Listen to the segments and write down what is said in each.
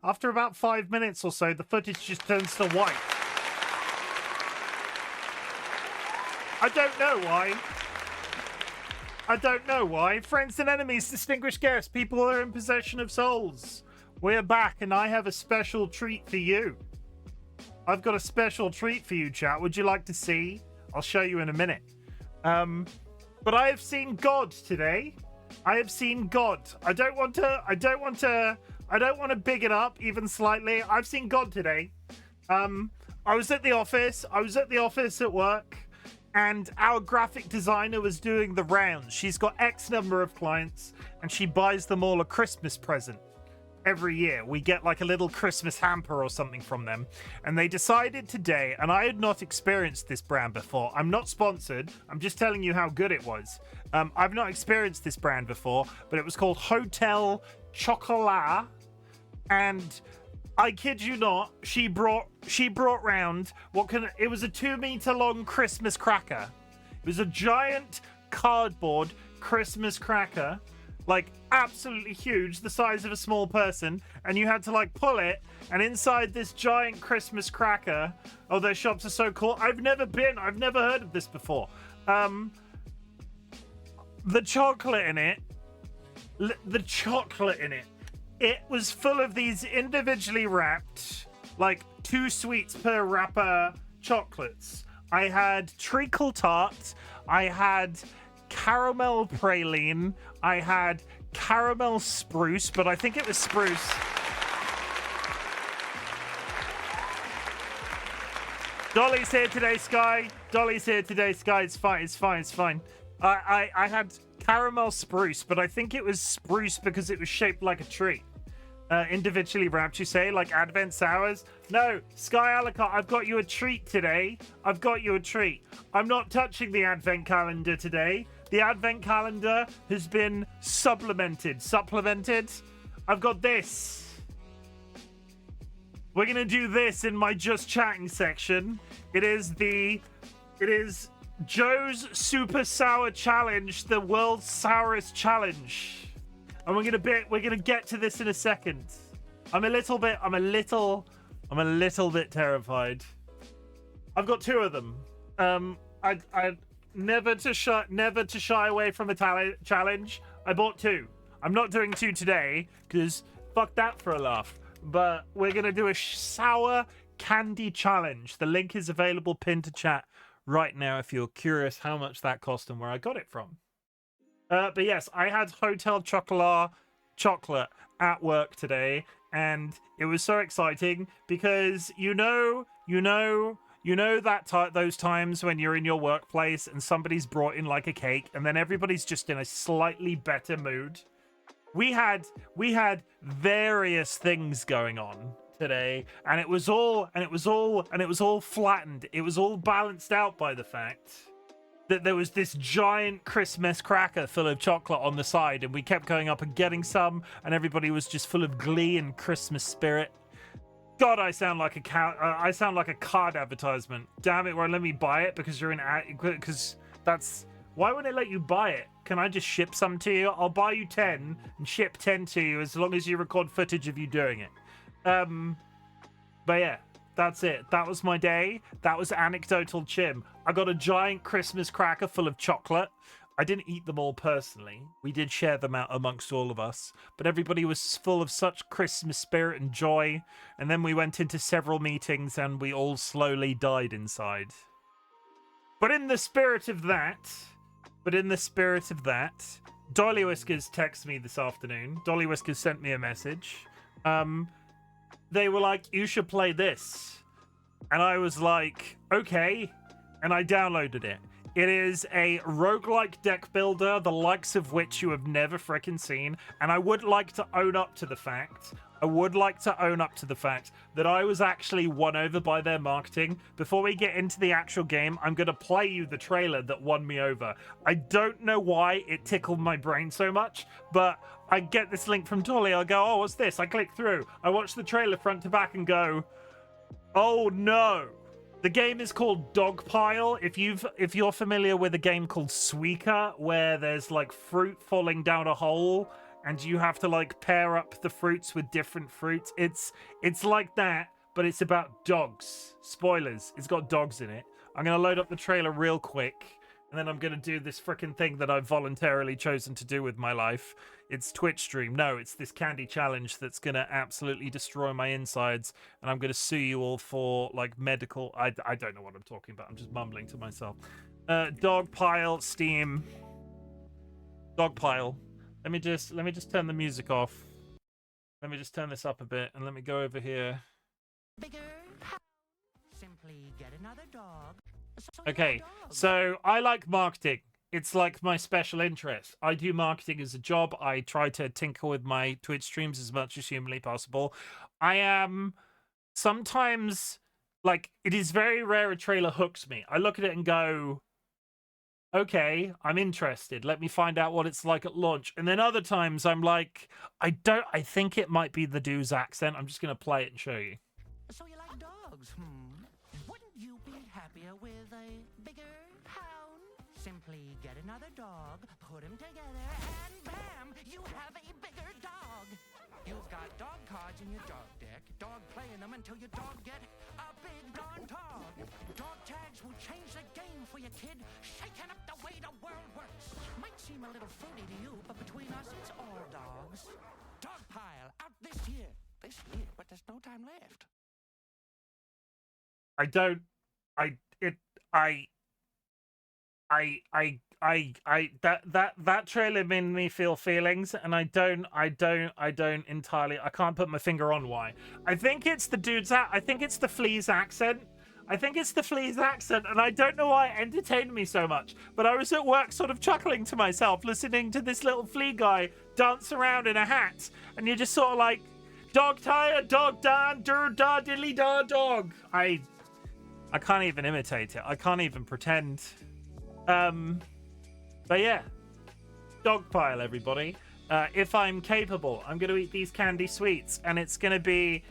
After about 5 minutes or so, the footage just turns to white. I don't know why. I don't know why. Friends and enemies, distinguished guests, people who are in possession of souls. We're back, and I have a special treat for you. I've got a special treat for you, chat. Would you like to see? I'll show you in a minute. But I have seen God today. I have seen God. I don't want to big it up even slightly. I've seen God today. I was at the office. At work, and our graphic designer was doing the rounds. She's got X number of clients, and she buys them all a Christmas present. Every year we get like a little Christmas hamper or something from them, and they decided today, and I had not experienced this brand before. I'm not sponsored, I'm just telling you how good it was. I've not experienced this brand before, but it was called Untitled Chapter, and I kid you not, she brought round it was a 2-meter long Christmas cracker. It was a giant cardboard Christmas cracker, like absolutely huge, the size of a small person, and you had to like pull it, and inside this giant Christmas cracker, oh, their shops are so cool. I've never heard of this before. The chocolate in it, it was full of these individually wrapped, like 2 sweets per wrapper chocolates. I had treacle tart, I had caramel praline, I had caramel spruce, but I think it was spruce. Dolly's here today, Sky. It's fine. I had caramel spruce, but I think it was spruce because it was shaped like a tree. Individually wrapped, you say, like Advent sours? No, Sky Alucard, I've got you a treat today. I'm not touching the Advent calendar today. The Advent calendar has been supplemented. I've got this. We're gonna do this in my just chatting section. It is Joe's Super Sour Challenge, the world's sourest challenge. And we're gonna get to this in a second. I'm a little bit terrified. I've got 2 of them. I never to shy away from a challenge. I bought 2. I'm not doing 2 today because fuck that for a laugh. But we're gonna do a sour candy challenge. The link is available pinned to chat right now if you're curious how much that cost and where I got it from. But yes, I had Hotel chocolate at work today, and it was so exciting because you know that those times when you're in your workplace and somebody's brought in like a cake, and then everybody's just in a slightly better mood. We had various things going on today, and it was all flattened. It was all balanced out by the fact that there was this giant Christmas cracker full of chocolate on the side, and we kept going up and getting some, and everybody was just full of glee and Christmas spirit. God, I sound like a card advertisement. Damn it, won't let me buy it because you're in because that's why won't it let you buy it? Can I just ship some to you? I'll buy you 10 and ship 10 to you as long as you record footage of you doing it. But yeah, that's it. That was my day. That was anecdotal Chim. I got a giant Christmas cracker full of chocolate. I didn't eat them all personally. We did share them out amongst all of us, but everybody was full of such Christmas spirit and joy. And then we went into several meetings and we all slowly died inside. But in the spirit of that, DollyWhiskers texted me this afternoon. DollyWhiskers sent me a message. They were like, you should play this. And I was like, okay. And I downloaded it. It is a roguelike deck builder, the likes of which you have never frickin' seen. And I would like to own up to the fact that I was actually won over by their marketing. Before we get into the actual game, I'm going to play you the trailer that won me over. I don't know why it tickled my brain so much, but I get this link from Dolly. I'll go, oh, what's this? I click through. I watch the trailer front to back and go, oh no. The game is called Dogpile. If you're familiar with a game called Suika, where there's like fruit falling down a hole and you have to like pair up the fruits with different fruits. It's like that, but it's about dogs. Spoilers, it's got dogs in it. I'm gonna load up the trailer real quick, and then I'm gonna do this freaking thing that I've voluntarily chosen to do with my life. It's Twitch stream. No, it's this candy challenge that's gonna absolutely destroy my insides, and I'm gonna sue you all for like medical. I don't know what I'm talking about. I'm just mumbling to myself. Dogpile, Steam. Dogpile. Let me just turn the music off. Let me just turn this up a bit, and let me go over here. Bigger. Simply get another dog. Okay, so I like marketing. It's like my special interest. I do marketing as a job. I try to tinker with my Twitch streams as much as humanly possible. I am sometimes, like, it is very rare a trailer hooks me. I look at it and go, okay, I'm interested. Let me find out what it's like at launch. And then other times I'm like, I think it might be the dude's accent. I'm just going to play it and show you. So you like dogs, Wouldn't you be happier with a bigger hound? Simply get another dog, put them together, and bam, you have a bigger dog. You've got dog cards in your dog deck, dog playing them until your dog get a big darn dog. Dog tags will change the game for your kid, shaking up the way the world works. Might seem a little fruity to you, but between us, it's all dogs. Dogpile, out this year. This year, but there's no time left. That trailer made me feel feelings, and I don't entirely, I can't put my finger on why. I think it's the dude's I think it's the flea's accent. And I don't know why it entertained me so much, but I was at work sort of chuckling to myself, listening to this little flea guy dance around in a hat, and you're just sort of like, dog tire, dog dan, dur da diddly da dog. I can't even imitate it. I can't even pretend. But yeah, Dogpile, everybody. If I'm capable, I'm going to eat these candy sweets, and it's going to be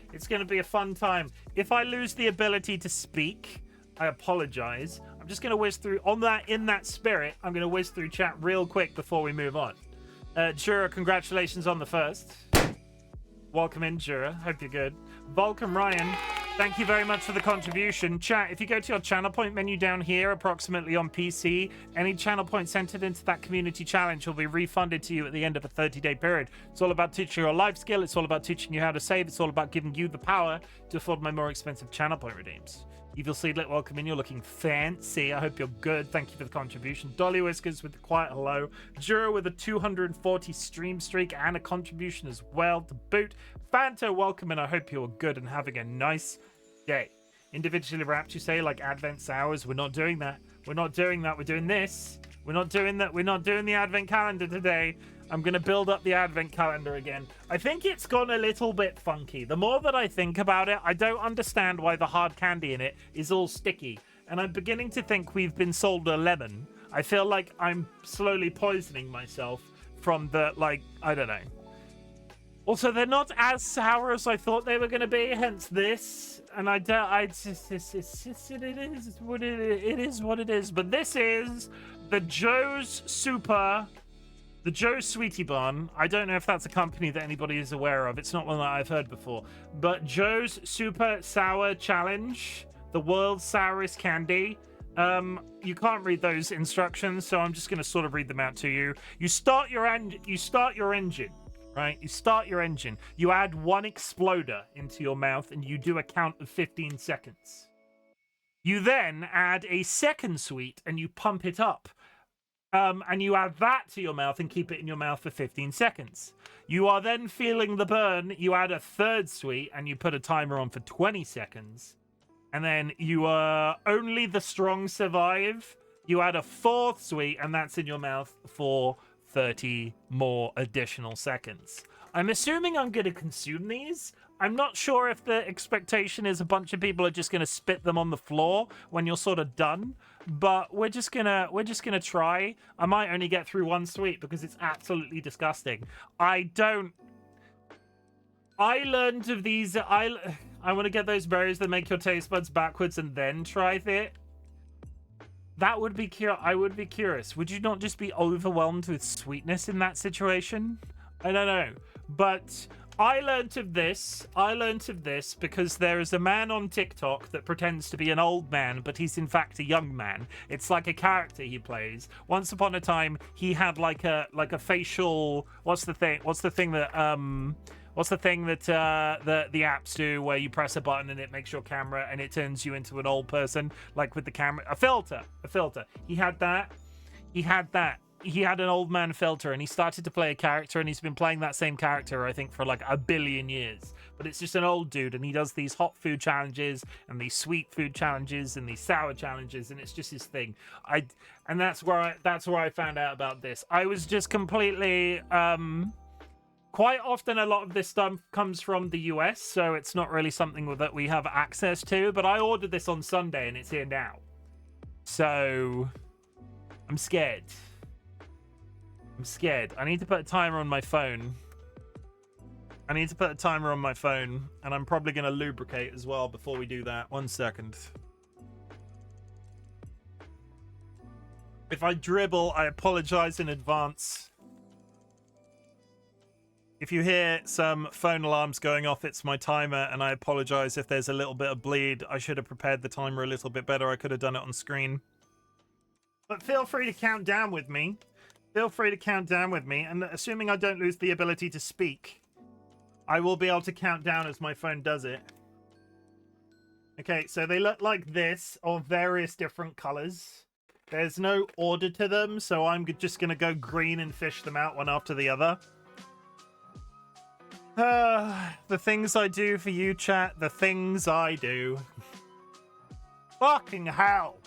a fun time. If I lose the ability to speak, I apologize. I'm just going to whiz through in that spirit. I'm going to whiz through chat real quick before we move on. Jura, congratulations on the first. Welcome in, Jura. Hope you're good. Vulcan Ryan, thank you very much for the contribution. Chat, if you go to your channel point menu down here, approximately on PC, any channel points entered into that community challenge will be refunded to you at the end of a 30-day period. It's all about teaching your life skill. It's all about teaching you how to save. It's all about giving you the power to afford my more expensive channel point redeems. Evil Seedlet, welcome in. You're looking fancy. I hope you're good. Thank you for the contribution. DollyWhiskers with the quiet hello. Jura with a 240 stream streak and a contribution as well to boot. Fanto, welcome in. I hope you're good and having a nice day. Individually wrapped, you say, like Advent hours. We're not doing that. We're not doing that. We're doing this. We're not doing that. We're not doing the Advent calendar today. I'm going to build up the Advent calendar again. I think it's gone a little bit funky. The more that I think about it, I don't understand why the hard candy in it is all sticky. And I'm beginning to think we've been sold a lemon. I feel like I'm slowly poisoning myself from the, like, I don't know. Also, they're not as sour as I thought they were going to be, hence this. And it is what it is. But this is the Joe's The Joe's Sweetie Bun. I don't know if that's a company that anybody is aware of. It's not one that I've heard before. But Joe's Super Sour Challenge, the world's sourest candy. You can't read those instructions, so I'm just going to sort of read them out to you. You start your engine, right? You start your engine. You add one exploder into your mouth, and you do a count of 15 seconds. You then add a second sweet, and you pump it up. And you add that to your mouth and keep it in your mouth for 15 seconds. You are then feeling the burn. You add a third sweet and you put a timer on for 20 seconds. And then you only the strong survive. You add a fourth sweet and that's in your mouth for 30 more additional seconds. I'm assuming I'm going to consume these. I'm not sure if the expectation is a bunch of people are just going to spit them on the floor when you're sort of done, but we're just gonna try. I might only get through one sweet because it's absolutely disgusting. I learned of these. I want to get those berries that make your taste buds backwards and then try it. That would be I would be curious. Would you not just be overwhelmed with sweetness in that situation? I don't know. But I learnt of this because there is a man on TikTok that pretends to be an old man, but he's in fact a young man. It's like a character he plays. Once upon a time, he had like a facial. What's the thing that the apps do where you press a button and it makes your camera and it turns you into an old person, like with the camera, a filter. He had that. He had an old man filter, and he started to play a character, and he's been playing that same character, I think, for like 1 billion years. But it's just an old dude, and he does these hot food challenges, and these sweet food challenges, and these sour challenges, and it's just his thing. And that's where I found out about this. I was just completely quite often a lot of this stuff comes from the US, so it's not really something that we have access to. But I ordered this on Sunday, and it's here now. So I'm scared. I need to put a timer on my phone. And I'm probably going to lubricate as well before we do that. 1 second. If I dribble, I apologize in advance. If you hear some phone alarms going off, it's my timer, and I apologize if there's a little bit of bleed. I should have prepared the timer a little bit better. I could have done it on screen. But feel free to count down with me. And assuming I don't lose the ability to speak, I will be able to count down as my phone does it. Okay, so they look like this, of various different colors. There's no order to them, so I'm just going to go green and fish them out one after the other. The things I do for you, chat. The things I do. Fucking hell.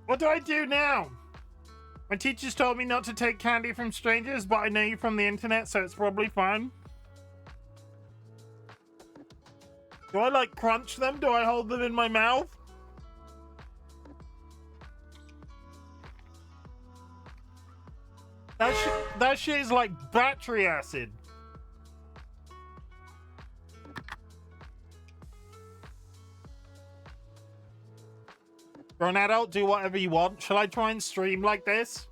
What do I do now? My teachers told me not to take candy from strangers, but I know you from the internet, so it's probably fine. Do I, like, crunch them? Do I hold them in my mouth? That shit is like battery acid. You're an adult, do whatever you want. Shall I try and stream like this?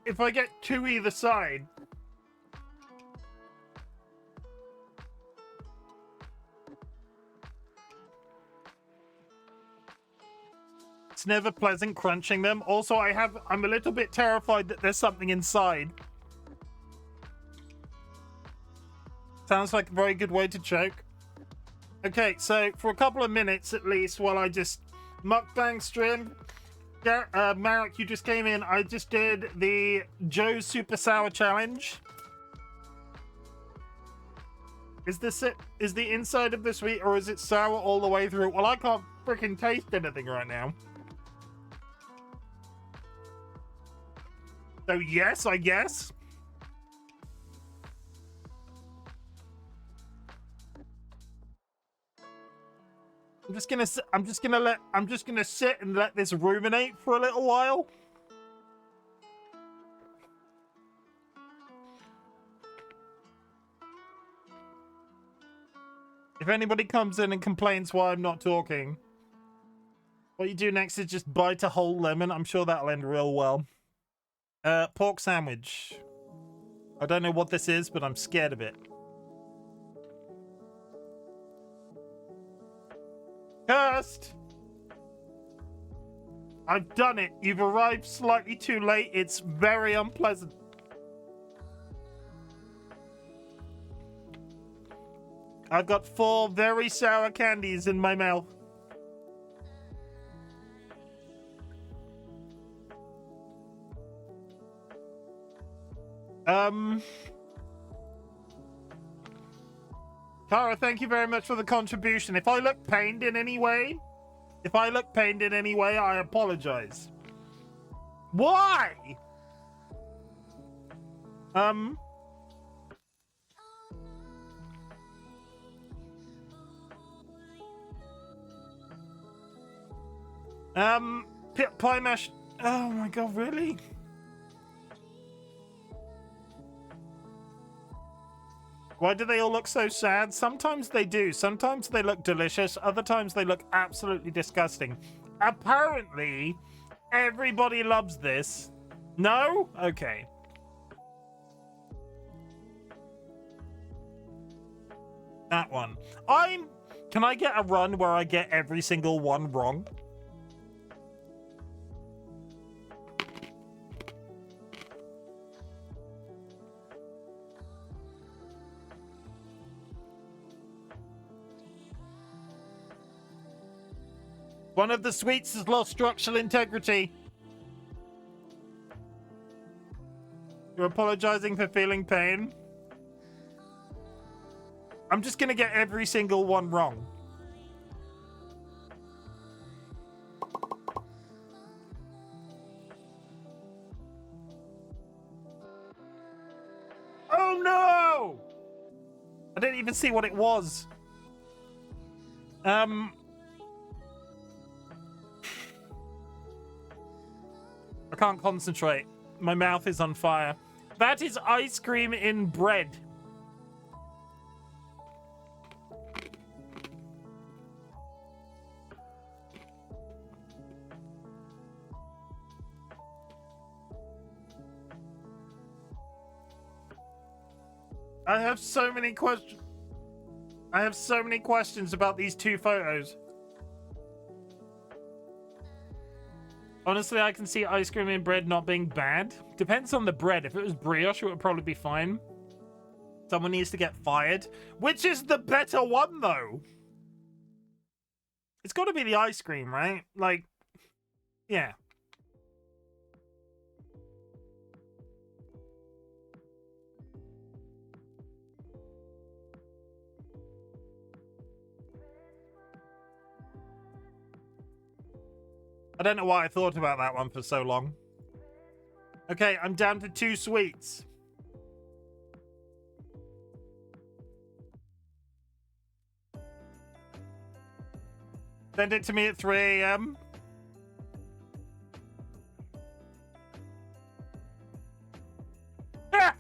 If I get two either side. It's never pleasant crunching them. Also, I'm a little bit terrified that there's something inside. Sounds like a very good way to choke. Okay, so for a couple of minutes at least, while I just mukbang stream. Marek, you just came in. I just did the Joe's Super Sour Challenge. Is this it? Is the inside of the sweet, or is it sour all the way through? Well, I can't freaking taste anything right now. So yes, I guess. I'm just gonna sit and let this ruminate for a little while. If anybody comes in and complains why I'm not talking, what you do next is just bite a whole lemon. I'm sure that'll end real well. Pork sandwich. I don't know what this is, but I'm scared of it. Cursed! I've done it. You've arrived slightly too late. It's very unpleasant. I've got 4 very sour candies in my mouth. Kara, thank you very much for the contribution. If I look pained in any way, I apologize. Why? Pie mash. Oh my god, really? Why do they all look so sad? Sometimes they do. Sometimes they look delicious. Other times they look absolutely disgusting. Apparently, everybody loves this. No? Okay. That one. Can I get a run where I get every single one wrong? One of the sweets has lost structural integrity. You're apologizing for feeling pain. I'm just gonna get every single one wrong. Oh no! I didn't even see what it was. I can't concentrate. My mouth is on fire. That is ice cream in bread. I have so many questions. I have so many questions about these 2 photos. Honestly, I can see ice cream in bread not being bad. Depends on the bread. If it was brioche, it would probably be fine. Someone needs to get fired. Which is the better one, though? It's got to be the ice cream, right? Like, yeah. I don't know why I thought about that one for so long. Okay, I'm down to 2 sweets. Send it to me at 3 a.m. Ah!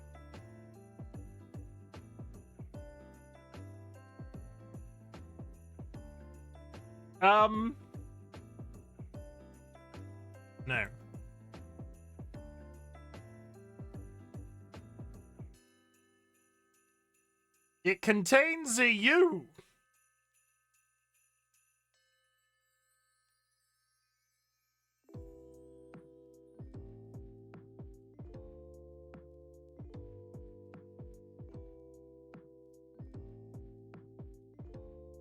No. It contains a U.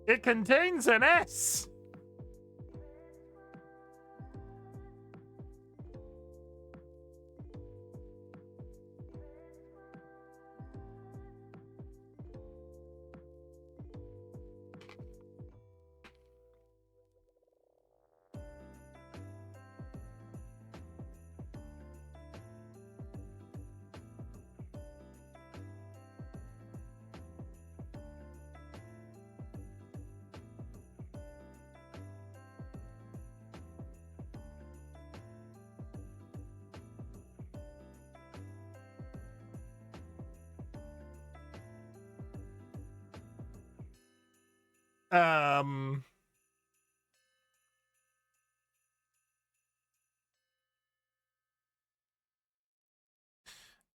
It contains an S.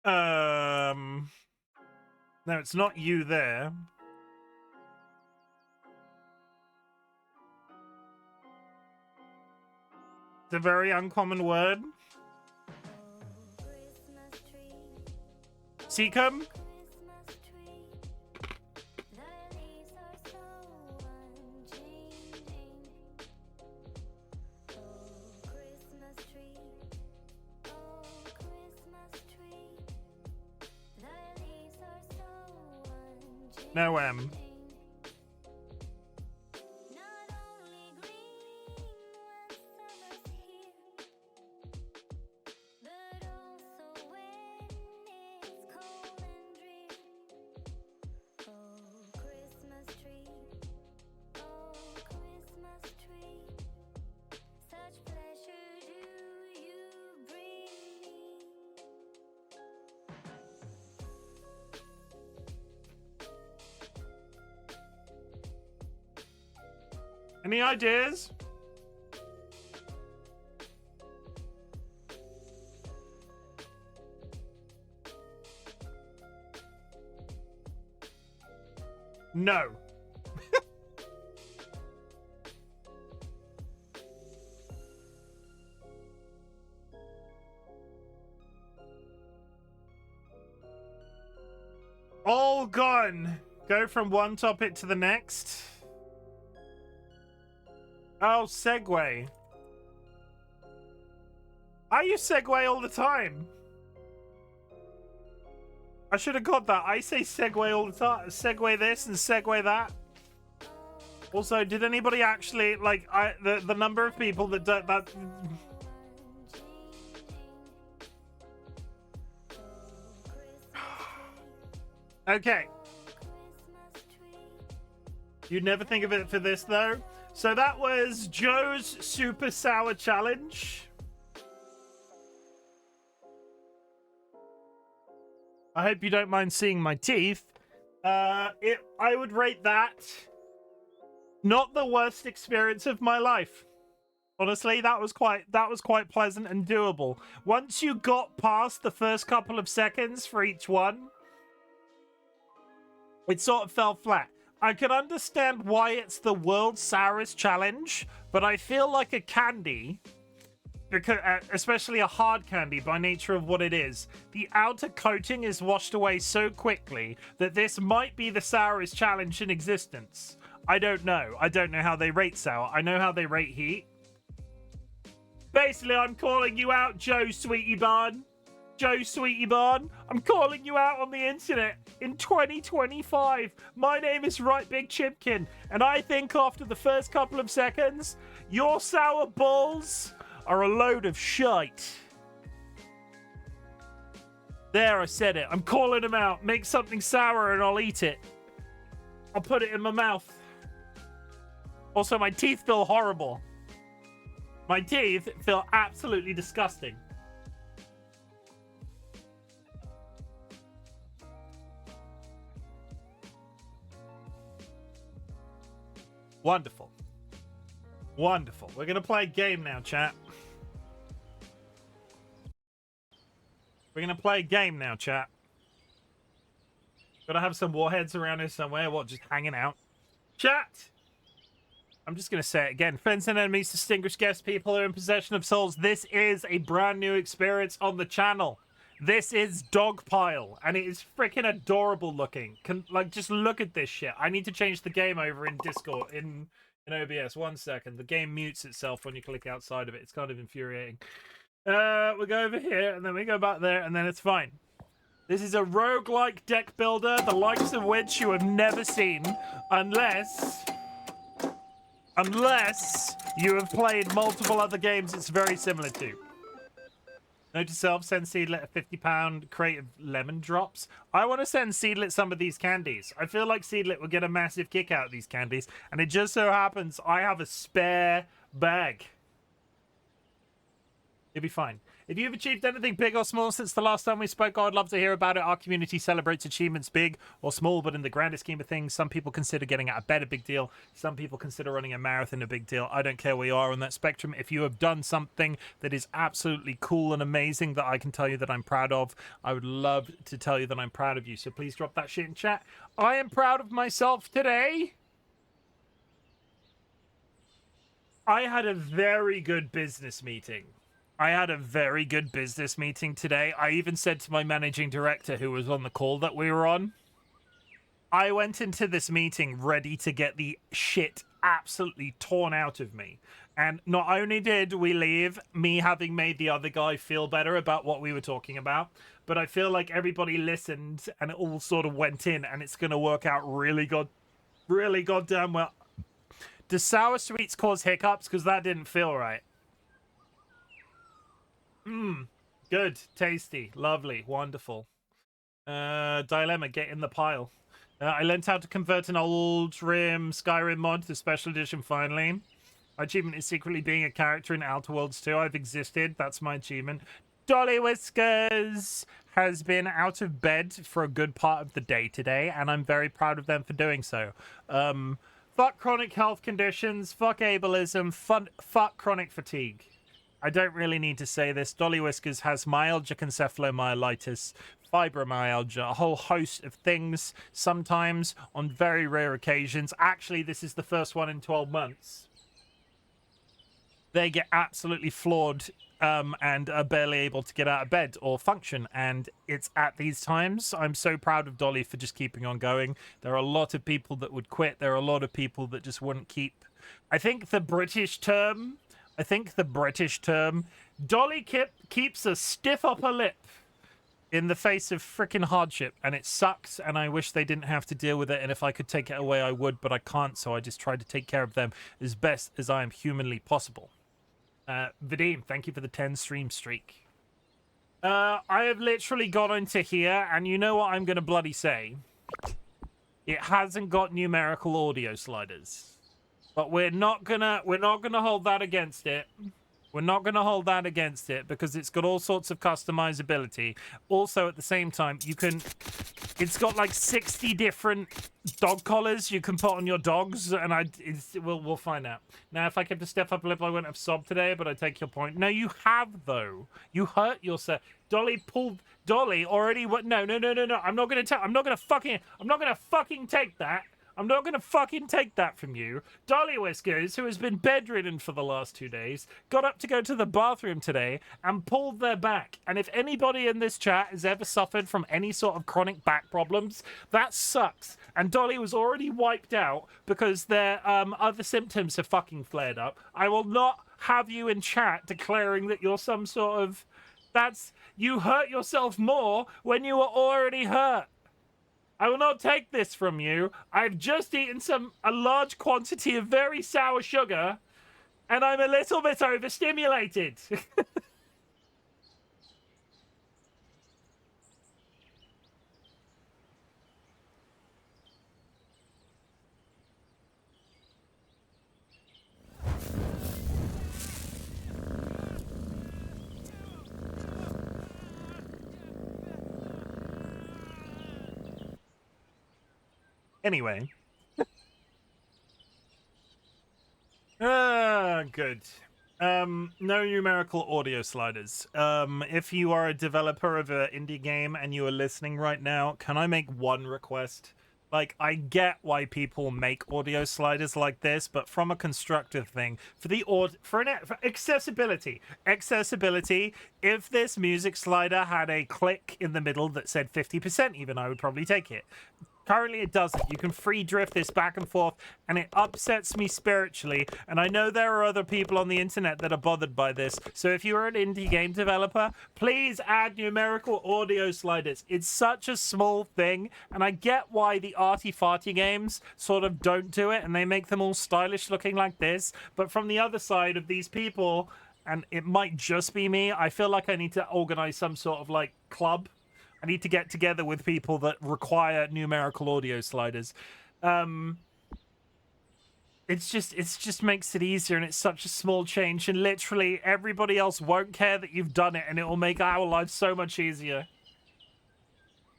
Um, no, it's not you there. It's a very uncommon word. Seacom? No M. Any ideas? No. All gone. Go from one topic to the next. Oh, segue. I use segue all the time. I should have got that. I say segue all the time. Segue this and segue that. Also, did anybody actually like the number of people that do that? Okay. You'd never think of it for this though. So that was Joe's Super Sour Challenge. I hope you don't mind seeing my teeth. I would rate that not the worst experience of my life. Honestly, that was quite pleasant and doable. Once you got past the first couple of seconds for each one, it sort of fell flat. I can understand why it's the world's sourest challenge, but I feel like a candy, because especially a hard candy by nature of what it is, the outer coating is washed away so quickly that this might be the sourest challenge in existence. I don't know. I don't know how they rate sour. I know how they rate heat. Basically, I'm calling you out, Joe Sweetie Barn. Joe Sweetie Barn, I'm calling you out on the internet in 2025. My name is RightBigChimken, and I think after the first couple of seconds, your sour balls are a load of shite. There, I said it. I'm calling them out. Make something sour and I'll eat it. I'll put it in my mouth. Also, my teeth feel horrible. My teeth feel absolutely disgusting. Wonderful. Wonderful. We're going to play a game now, chat. We're going to play a game now, chat. Gotta have some warheads around here somewhere. What, just hanging out? Chat! I'm just going to say it again. Friends and enemies, distinguished guests, people who are in possession of souls. This is a brand new experience on the channel. This is Dogpile, and it is freaking adorable looking. Like, just look at this shit. I need to change the game over in Discord, in OBS. 1 second. The game mutes itself when you click outside of it. It's kind of infuriating. We go over here, and then we go back there, and then it's fine. This is a roguelike deck builder, the likes of which you have never seen, unless you have played multiple other games it's very similar to. Note to self, send Seedlet a £50 crate of lemon drops. I want to send Seedlet some of these candies. I feel like Seedlet would get a massive kick out of these candies, and it just so happens I have a spare bag. You'll be fine. If you've achieved anything big or small since the last time we spoke, I'd love to hear about it. Our community celebrates achievements big or small, but in the grander scheme of things, some people consider getting out of bed a big deal. Some people consider running a marathon a big deal. I don't care where you are on that spectrum. If you have done something that is absolutely cool and amazing that I can tell you that I'm proud of, I would love to tell you that I'm proud of you. So please drop that shit in chat. I am proud of myself today. I had a very good business meeting. I had a very good business meeting today. I even said to my managing director who was on the call that we were on, I went into this meeting ready to get the shit absolutely torn out of me. And not only did we leave me having made the other guy feel better about what we were talking about, but I feel like everybody listened and it all sort of went in, and it's going to work out really goddamn well. Do sour sweets cause hiccups? Because that didn't feel right. Good, tasty, lovely, wonderful. Dilemma, get in the pile. I learned how to convert an old RIM Skyrim mod to special edition finally. My achievement is secretly being a character in Outer Worlds 2. I've existed, that's my achievement. DollyWhiskers has been out of bed for a good part of the day today, and I'm very proud of them for doing so. Fuck chronic health conditions, fuck ableism, fuck chronic fatigue. I don't really need to say this. DollyWhiskers has myalgia, encephalomyelitis, fibromyalgia, a whole host of things, sometimes on very rare occasions. Actually, this is the first one in 12 months. They get absolutely floored and are barely able to get out of bed or function. And it's at these times, I'm so proud of Dolly for just keeping on going. There are a lot of people that would quit. There are a lot of people that just wouldn't keep. I think the British term, Dolly keeps a stiff upper lip in the face of frickin' hardship, and it sucks, and I wish they didn't have to deal with it, and if I could take it away, I would, but I can't, so I just try to take care of them as best as I am humanly possible. Vadim, thank you for the 10 stream streak. I have literally got into here, and you know what I'm gonna bloody say? It hasn't got numerical audio sliders. But we're not gonna hold that against it. We're not gonna hold that against it because it's got all sorts of customizability. Also, at the same time, it's got like 60 different dog collars you can put on your dogs, and we'll find out. Now, if I kept a step up a lip, I wouldn't have sobbed today, but I take your point. No, you have though. You hurt yourself. Dolly already. What? No. I'm not gonna fucking take that. I'm not going to fucking take that from you. DollyWhiskers, who has been bedridden for the last 2 days, got up to go to the bathroom today and pulled their back. And if anybody in this chat has ever suffered from any sort of chronic back problems, that sucks. And Dolly was already wiped out because their other symptoms have fucking flared up. I will not have you in chat declaring that you're some sort of... You hurt yourself more when you were already hurt. I will not take this from you. I've just eaten a large quantity of very sour sugar, and I'm a little bit overstimulated. Anyway. good. No numerical audio sliders. If you are a developer of an indie game and you are listening right now, can I make one request? Like, I get why people make audio sliders like this, but from a constructive thing, for accessibility, if this music slider had a click in the middle that said 50% even, I would probably take it. Currently, it doesn't. You can free drift this back and forth, and it upsets me spiritually. And I know there are other people on the internet that are bothered by this. So if you're an indie game developer, please add numerical audio sliders. It's such a small thing, and I get why the arty-farty games sort of don't do it, and they make them all stylish looking like this. But from the other side of these people, and it might just be me, I feel like I need to organize some sort of, like, club. I need to get together with people that require numerical audio sliders. It just makes it easier, and it's such a small change, and literally everybody else won't care that you've done it, and it will make our lives so much easier.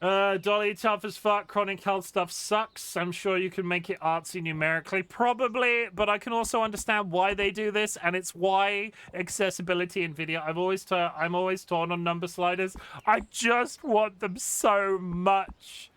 Dolly, tough as fuck. Chronic health stuff sucks. I'm sure you can make it artsy numerically. Probably, but I can also understand why they do this, and it's why accessibility in video. I'm always torn on number sliders. I just want them so much.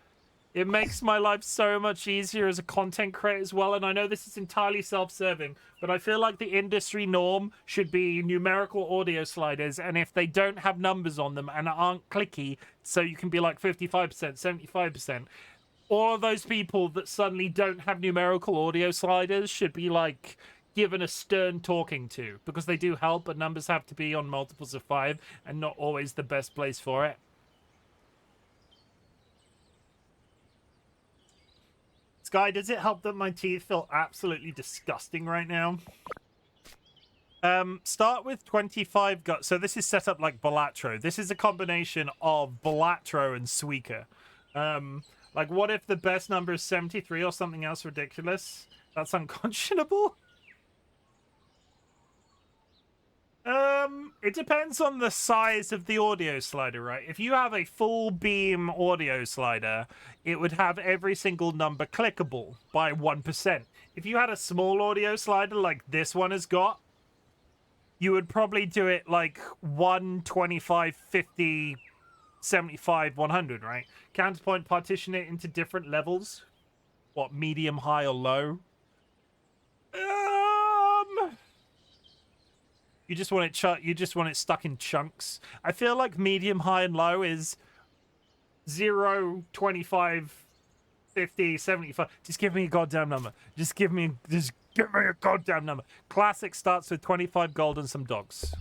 It makes my life so much easier as a content creator as well, and I know this is entirely self-serving, but I feel like the industry norm should be numerical audio sliders, and if they don't have numbers on them and aren't clicky, so you can be like 55%, 75%, all of those people that suddenly don't have numerical audio sliders should be like given a stern talking to, because they do help, but numbers have to be on multiples of 5 and not always the best place for it. Guy, does it help that my teeth feel absolutely disgusting right now? Start with 25 gut. So this is set up like Balatro. This is a combination of Balatro and Suika. Like, what if the best number is 73 or something else ridiculous? That's unconscionable. It depends on the size of the audio slider, right? If you have a full beam audio slider, it would have every single number clickable by 1%. If you had a small audio slider like this one has got, you would probably do it like 1, 25, 50, 75, 100, right? Counterpoint, partition it into different levels. What, medium, high, or low? You just want it stuck in chunks. I feel like medium, high, and low is 0, 25, 50, 75. Just give me a goddamn number. Just give me a goddamn number. Classic starts with 25 gold and some dogs.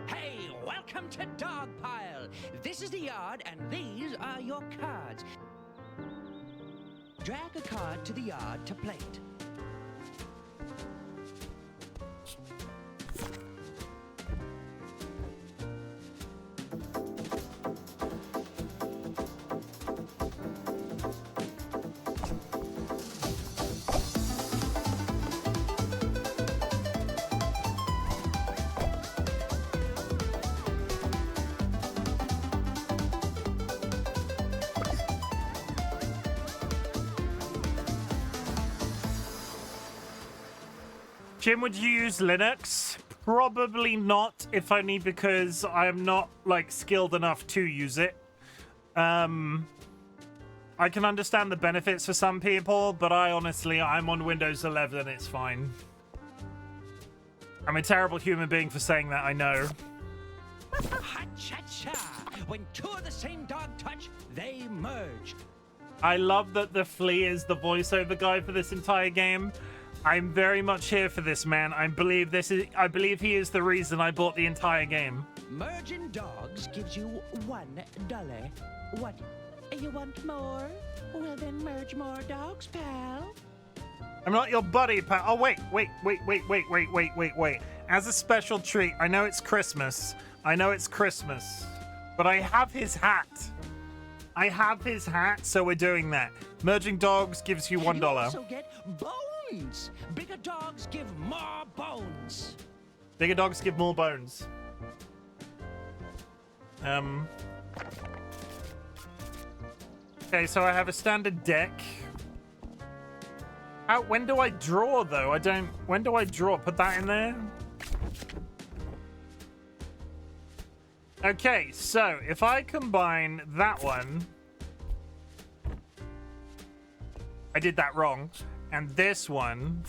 Hey, welcome to Dogpile. This is the yard, and these are your cards. Drag a card to the yard to play it. Chim, would you use Linux? Probably not, if only because I am not, like, skilled enough to use it. I can understand the benefits for some people, but I'm on Windows 11, it's fine. I'm a terrible human being for saying that, I know. Ha-cha-cha! When two of the same dog touch, they merge. I love that the Flea is the voiceover guy for this entire game. I'm very much here for this man. I believe he is the reason I bought the entire game. Merging dogs gives you $1. What? You want more? Well then merge more dogs, pal. I'm not your buddy, pal. Oh, wait. As a special treat, I know it's Christmas, but I have his hat. So we're doing that. Merging dogs gives you $1. You also get bones. Bigger dogs give more bones. Bigger dogs give more bones. Okay, so I have a standard deck. When do I draw, though? I don't... When do I draw? Put that in there? Okay, so if I combine that one... I did that wrong. And this one...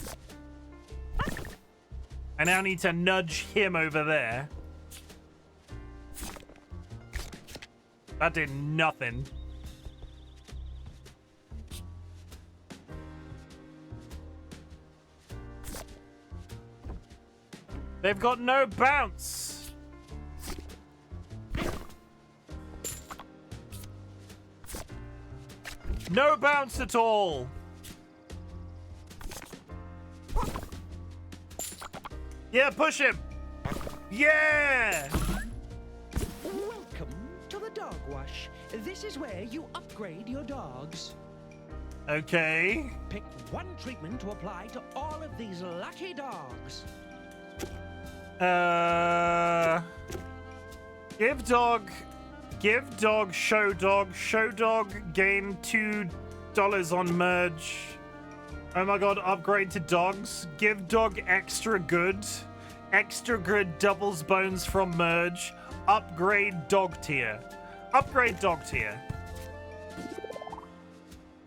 I now need to nudge him over there. That did nothing. They've got no bounce. No bounce at all. Yeah, push him. Yeah. Welcome to the dog wash. This is where you upgrade your dogs. Okay. Pick one treatment to apply to all of these lucky dogs. Give dog, show dog, gain $2 on merge. Oh my god, upgrade to dogs. Give dog extra good doubles bones from merge. Upgrade dog tier. Upgrade dog tier.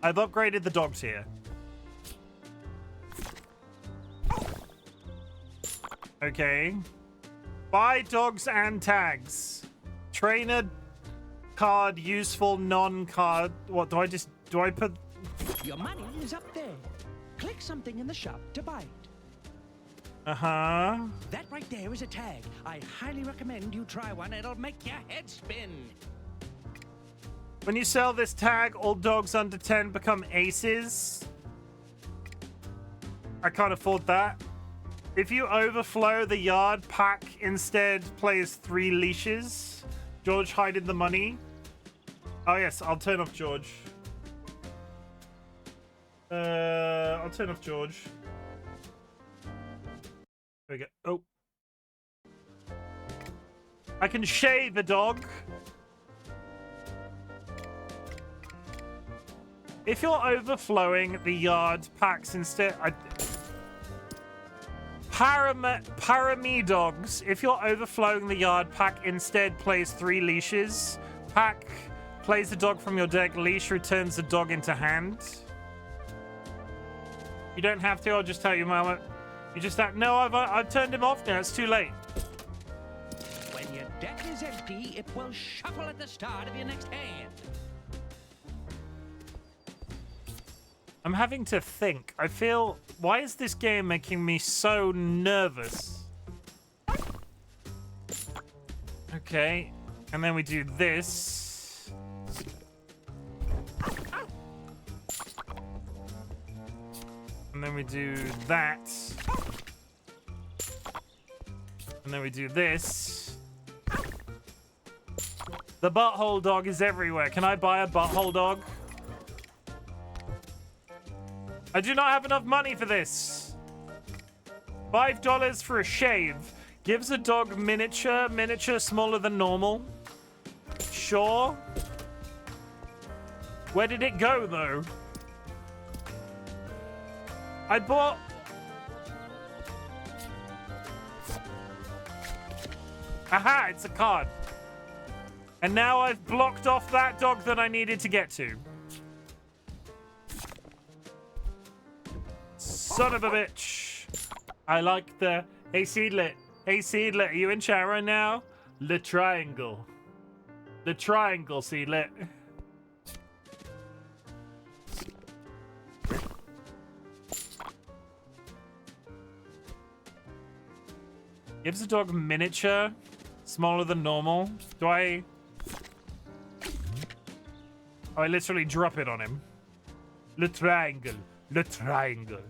I've upgraded the dog tier. Okay. Buy dogs and tags. Trainer card, useful, non-card. What, do I put... Your money is up there. Click something in the shop to buy it. Uh-huh. That right there is a tag. I highly recommend you try one. It'll make your head spin. When you sell this tag, all dogs under 10 become aces. I can't afford that. If you overflow the yard, pack instead plays 3 leashes. George hiding the money. Oh yes, I'll turn off George. I'll turn off George. There we go. Oh. I can shave a dog. If you're overflowing the yard, packs instead... Parami dogs. If you're overflowing the yard, pack instead plays 3 leashes. Pack plays the dog from your deck. Leash returns the dog into hand. You don't have to. I'll just tell you, Mama. You just have... No, I've turned him off now. It's too late. When your deck is empty, it will shuffle at the start of your next hand. I'm having to think. I feel... Why is this game making me so nervous? Okay. And then we do this. And then we do that. And then we do this. The butthole dog is everywhere. Can I buy a butthole dog? I do not have enough money for this. $5 for a shave. Gives a dog miniature smaller than normal. Sure. Where did it go, though? I bought... Aha, it's a card. And now I've blocked off that dog that I needed to get to. Son of a bitch. I like the... Hey, Seedlet. Hey, Seedlet. Are you in chat right now? The triangle. The triangle, Seedlet. Gives the dog miniature. Smaller than normal. Do I... Oh, I literally drop it on him. Le triangle. Le triangle.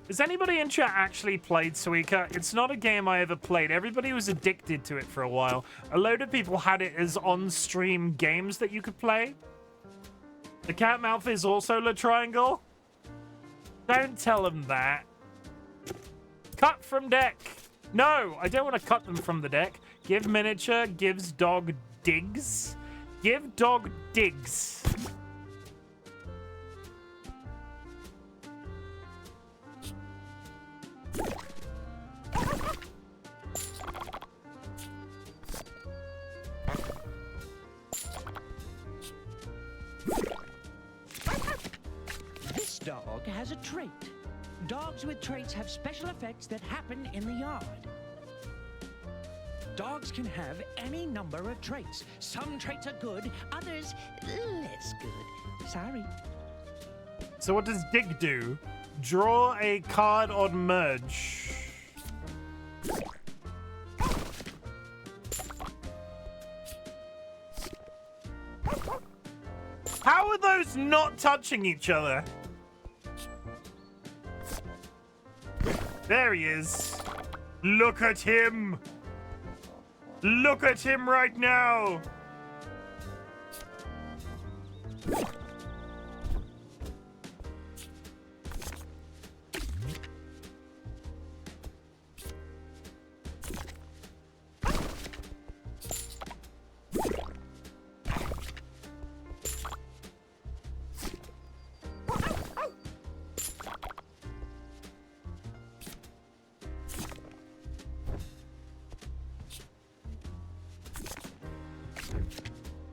Has anybody in chat actually played Suika? It's not a game I ever played. Everybody was addicted to it for a while. A load of people had it as on-stream games that you could play. The cat mouth is also Le Triangle. Don't tell them that. Cut from deck. No, I don't want to cut them from the deck. Give miniature, gives dog digs. Give dog digs. dog has a trait. Dogs with traits have special effects that happen in the yard. Dogs can have any number of traits. Some traits are good, others less good. Sorry. So what does dig do? Draw a card on merge. How are those not touching each other? There he is. Look at him. Look at him right now.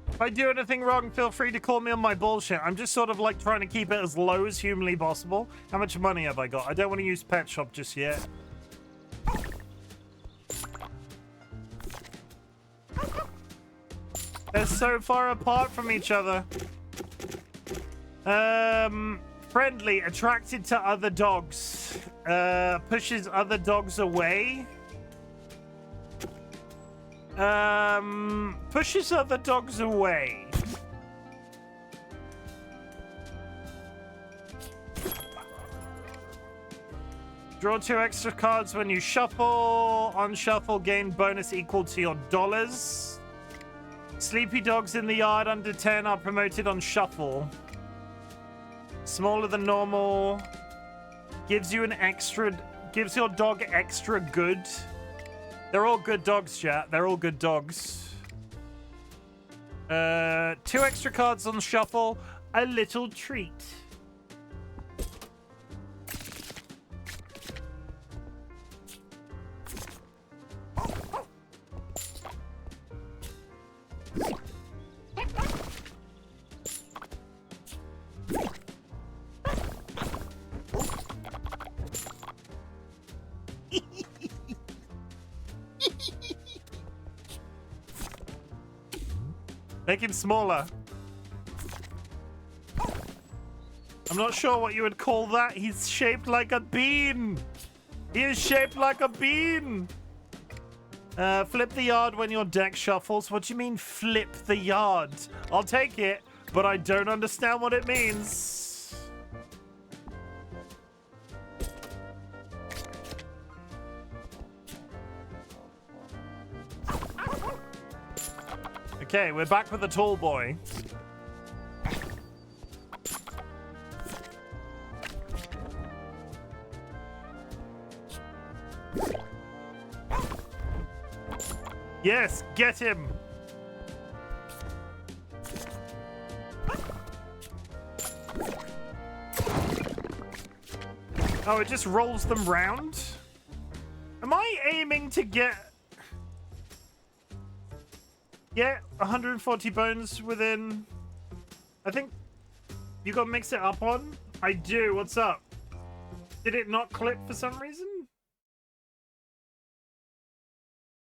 If I do anything wrong, feel free to call me on my bullshit. I'm just sort of like trying to keep it as low as humanly possible. How much money have I got? I don't want to use Pet Shop just yet. They're so far apart from each other. Friendly, attracted to other dogs. Pushes other dogs away. Pushes other dogs away. Draw 2 extra cards when you shuffle. On shuffle, gain bonus equal to your dollars. Sleepy dogs in the yard under 10 are promoted on shuffle. Smaller than normal. Gives you an extra... Gives your dog extra good. They're all good dogs, chat. They're all good dogs. 2 extra cards on shuffle. A little treat. Make him smaller. I'm not sure what you would call that. He's shaped like a bean. He is shaped like a bean. Flip the yard when your deck shuffles. What do you mean flip the yard? I'll take it, but I don't understand what it means. Okay, we're back with the tall boy. Yes, get him. Oh, it just rolls them round? Am I aiming to get 140 bones within... I think you got to mix it up on? I do. What's up? Did it not clip for some reason?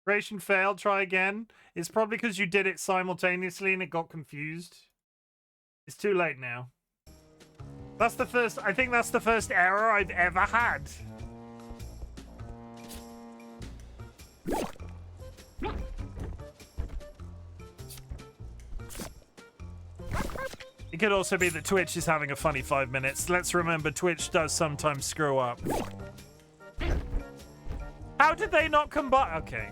Ration failed. Try again. It's probably because you did it simultaneously and it got confused. It's too late now. That's the first... I think that's the first error I've ever had. It could also be that Twitch is having a funny 5 minutes. Let's remember Twitch does sometimes screw up. How did they not combine? Okay.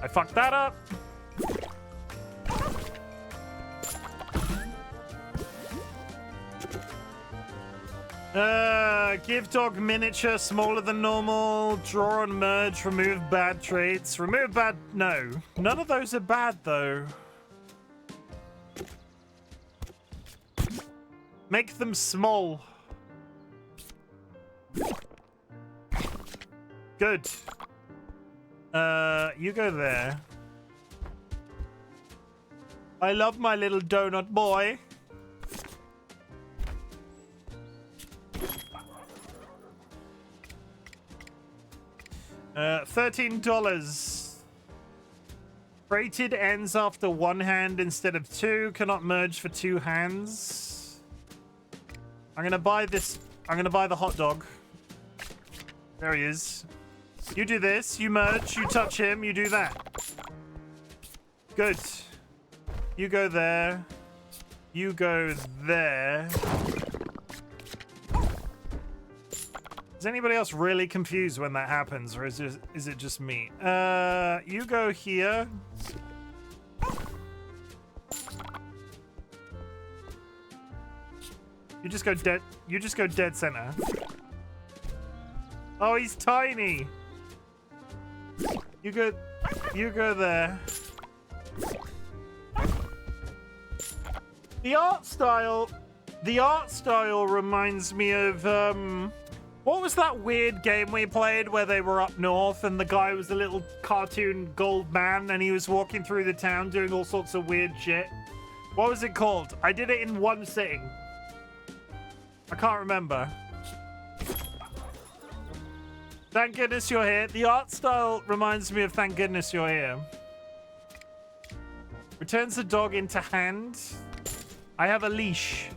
I fucked that up. Give dog miniature, smaller than normal. Draw and merge, remove bad traits. Remove bad... No. None of those are bad, though. Make them small. Good. You go there. I love my little donut boy. $13. Rated ends after one hand instead of two. Cannot merge for two hands. I'm gonna buy this. I'm gonna buy the hot dog. There he is. You do this. You merge. You touch him. You do that. Good. You go there. You go there. Is anybody else really confused when that happens, or is it just me? You go here. You just go dead. You just go dead center. Oh, he's tiny. You go there. The art style reminds me of what was that weird game we played where they were up north and the guy was a little cartoon gold man and he was walking through the town doing all sorts of weird shit? What was it called? I did it in one sitting. I can't remember. Thank goodness you're here. The art style reminds me of thank goodness you're here. Returns the dog into hand. I have a leash.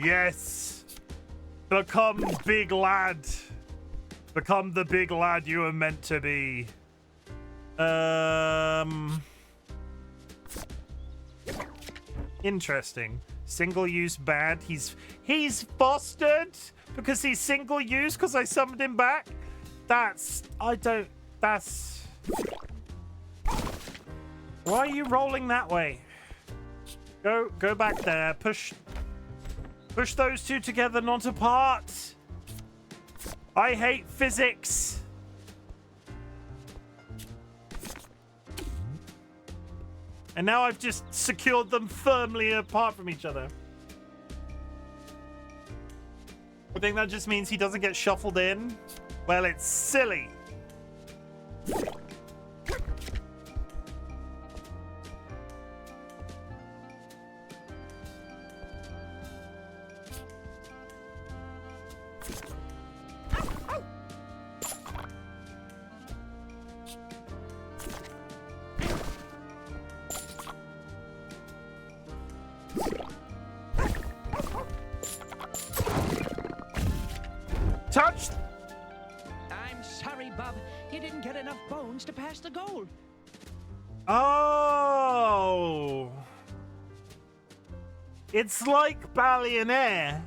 Yes! Become big lad. Become the big lad you were meant to be. Interesting. Single use bad. He's fostered because he's single use because I summoned him back. That's why are you rolling that way? Go back there. Push those two together, not apart. I hate physics. And now I've just secured them firmly apart from each other. I think that just means he doesn't get shuffled in. Well, it's silly. Touch! I'm sorry, Bob. You didn't get enough bones to pass the goal. Oh! It's like Ballionaire.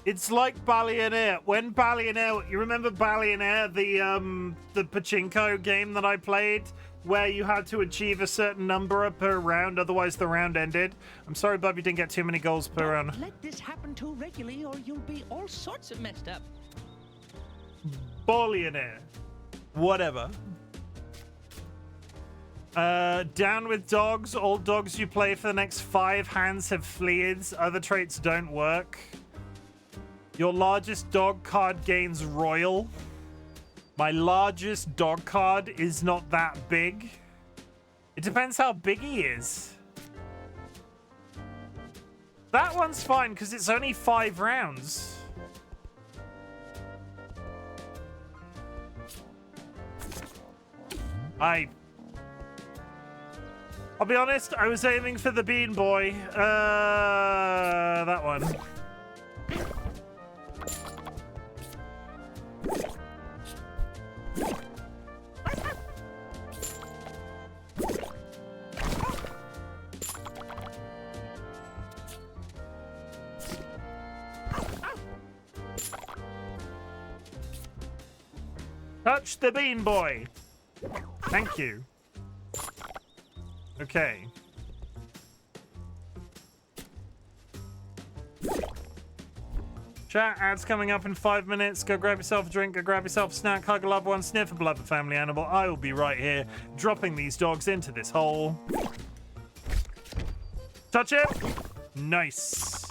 It's like Ballionaire. When Ballionaire, you remember Ballionaire, the pachinko game that I played, where you had to achieve a certain number per round, otherwise the round ended. I'm sorry, Bob, you didn't get too many goals per round. Let this happen too regularly, or you'll be all sorts of messed up. Ballionaire. Whatever. Down with dogs. All dogs you play for the next 5 hands have fleas. Other traits don't work. Your largest dog card gains royal. My largest dog card is not that big. It depends how big he is. That one's fine because it's only 5 rounds. I'll be honest, I was aiming for the bean boy. That one. Touch the bean boy. Thank you. Okay. Chat, ads coming up in 5 minutes. Go grab yourself a drink, go grab yourself a snack, hug a loved one, sniff a beloved family animal. I will be right here, dropping these dogs into this hole. Touch him. Nice.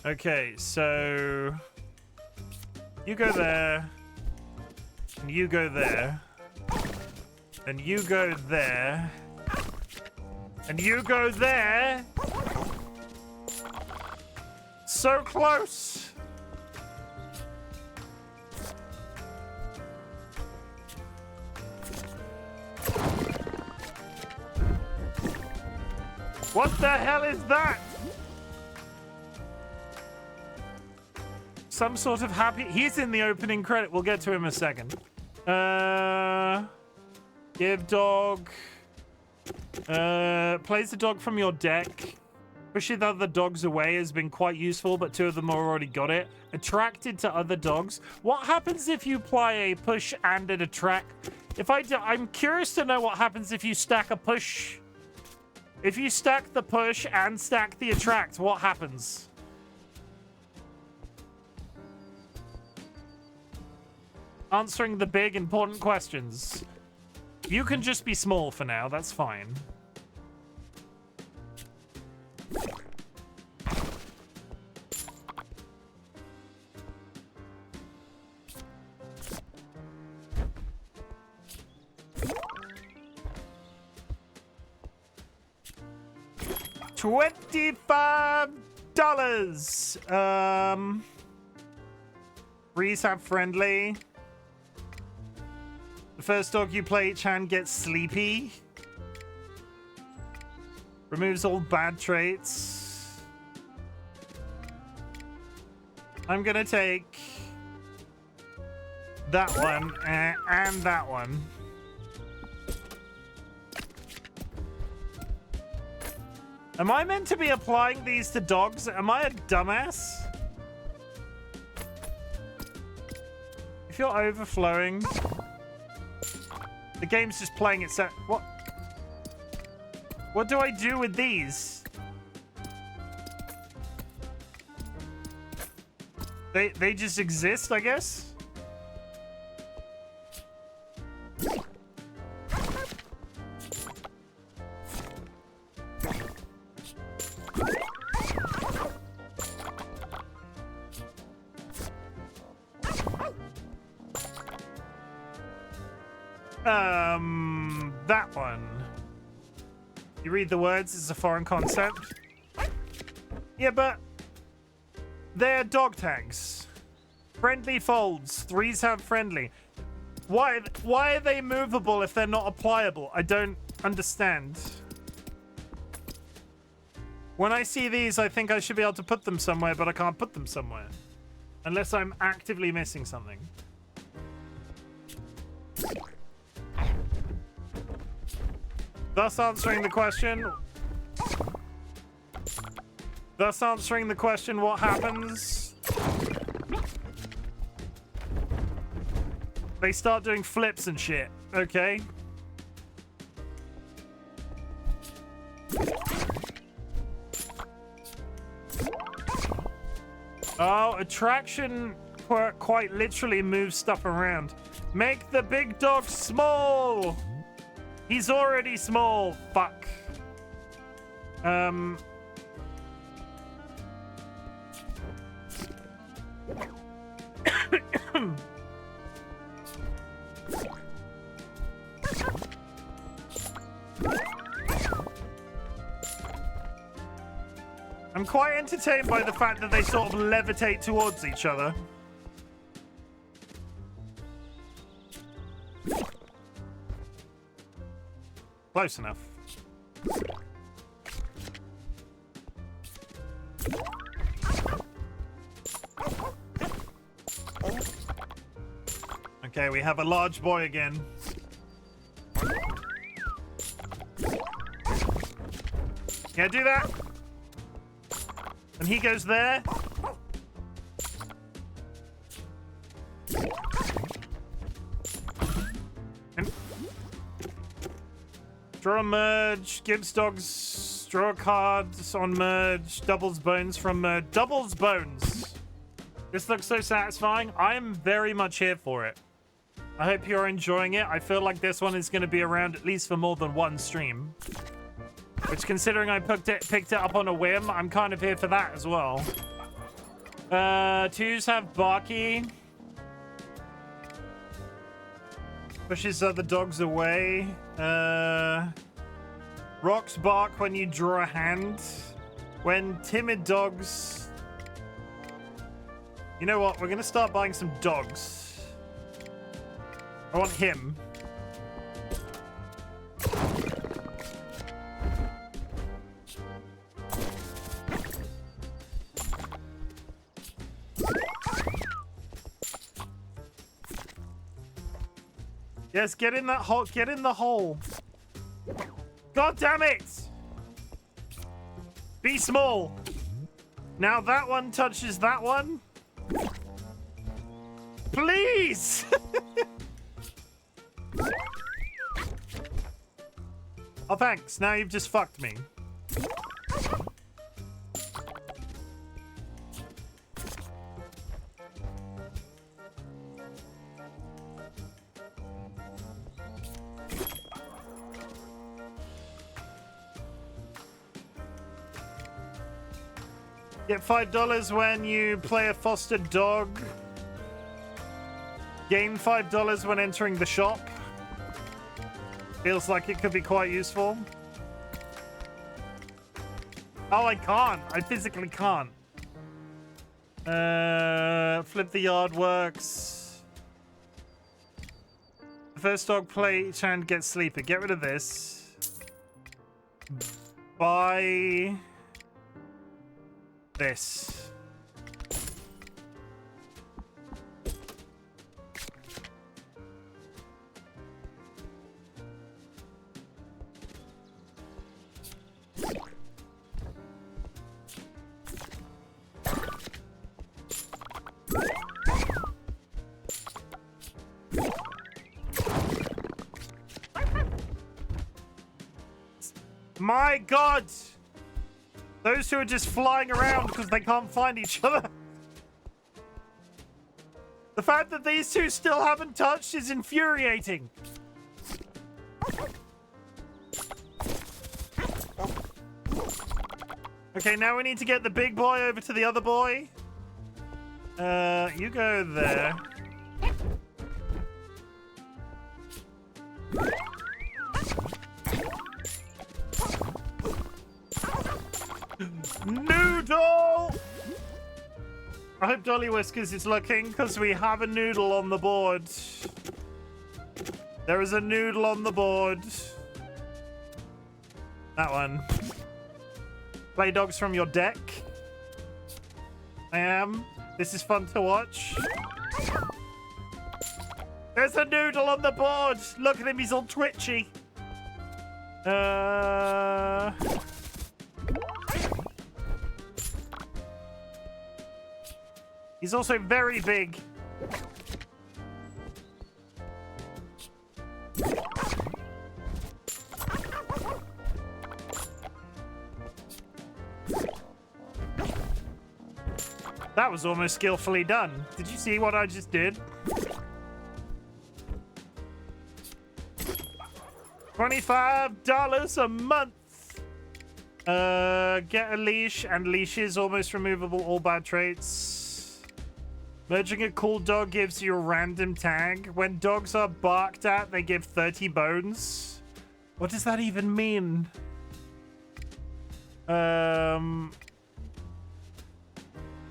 Okay, so you go there, and you go there, and you go there, and you go there. So close. What the hell is that? Some sort of happy... He's in the opening credit. We'll get to him in a second. Give dog... plays the dog from your deck. Pushing the other dogs away has been quite useful, but 2 of them already got it. Attracted to other dogs. What happens if you apply a push and an attract? I'm curious to know what happens if you stack a push... If you stack the push and stack the attract, what happens? Answering the big, important questions. You can just be small for now, that's fine. $25. Breeze have friendly. The first dog you play each hand gets sleepy. Removes all bad traits. I'm gonna take that one and that one. Am I meant to be applying these to dogs? Am I a dumbass? If you're overflowing... The game's just playing itself. What? What do I do with these? They just exist, I guess? That one. You read the words, it's a foreign concept. Yeah, but they're dog tags. Friendly folds. 3s have friendly. Why are they movable if they're not applicable? I don't understand. When I see these, I think I should be able to put them somewhere, but I can't put them somewhere. Unless I'm actively missing something. Thus answering the question, what happens? They start doing flips and shit. Okay. Oh, attraction quite literally moves stuff around. Make the big dog small! He's already small. Fuck. I'm quite entertained by the fact that they sort of levitate towards each other. Close enough. Okay, we have a large boy again. Yeah, do that. And he goes there. And draw a merge, gives dogs draw cards on merge, doubles bones from merge. Doubles bones. This looks so satisfying. I am very much here for it. I hope you're enjoying it. I feel like this one is going to be around at least for more than one stream. Which, considering I picked it up on a whim, I'm kind of here for that as well. Twos have Barky. Pushes other dogs away. Rocks bark when you draw a hand. When timid dogs... You know what? We're going to start buying some dogs. I want him. Yes, get in that hole. Get in the hole. God damn it! Be small. Now that one touches that one. Please! Oh, thanks. Now you've just fucked me. Get $5 when you play a fostered dog. Gain $5 when entering the shop. Feels like it could be quite useful. Oh, I can't. I physically can't. Flip the yard works. The first dog play each hand gets sleeper. Get rid of this. Buy this. My God! Those two are just flying around because they can't find each other. The fact that these two still haven't touched is infuriating. Okay, now we need to get the big boy over to the other boy. You go there. Noodle! I hope DollyWhiskers is looking because we have a noodle on the board. There is a noodle on the board. That one. Play dogs from your deck. I am. This is fun to watch. There's a noodle on the board. Look at him, he's all twitchy. He's also very big. That was almost skillfully done. Did you see what I just did? $25 a month. Get a leash, and leashes almost removable all bad traits. Merging a cool dog gives you a random tag. When dogs are barked at, they give 30 bones. What does that even mean?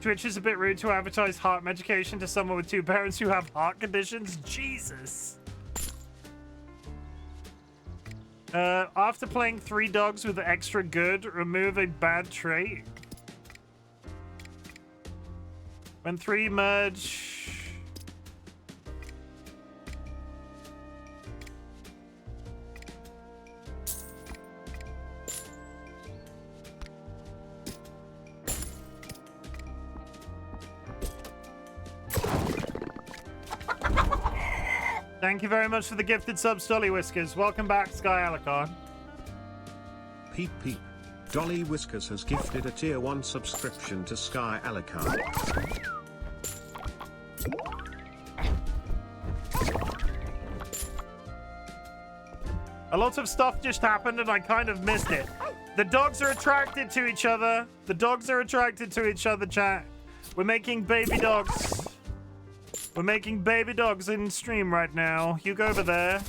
Twitch is a bit rude to advertise heart medication to someone with two parents who have heart conditions. Jesus. After playing 3 dogs with extra good, remove a bad trait. When 3 merge... Thank you very much for the gifted subs, DollyWhiskers. Welcome back, Sky Alucard. Peep peep. DollyWhiskers has gifted a tier 1 subscription to Sky Alucard. A lot of stuff just happened and I kind of missed it. The dogs are attracted to each other. The dogs are attracted to each other, chat. We're making baby dogs. We're making baby dogs in stream right now. You go over there.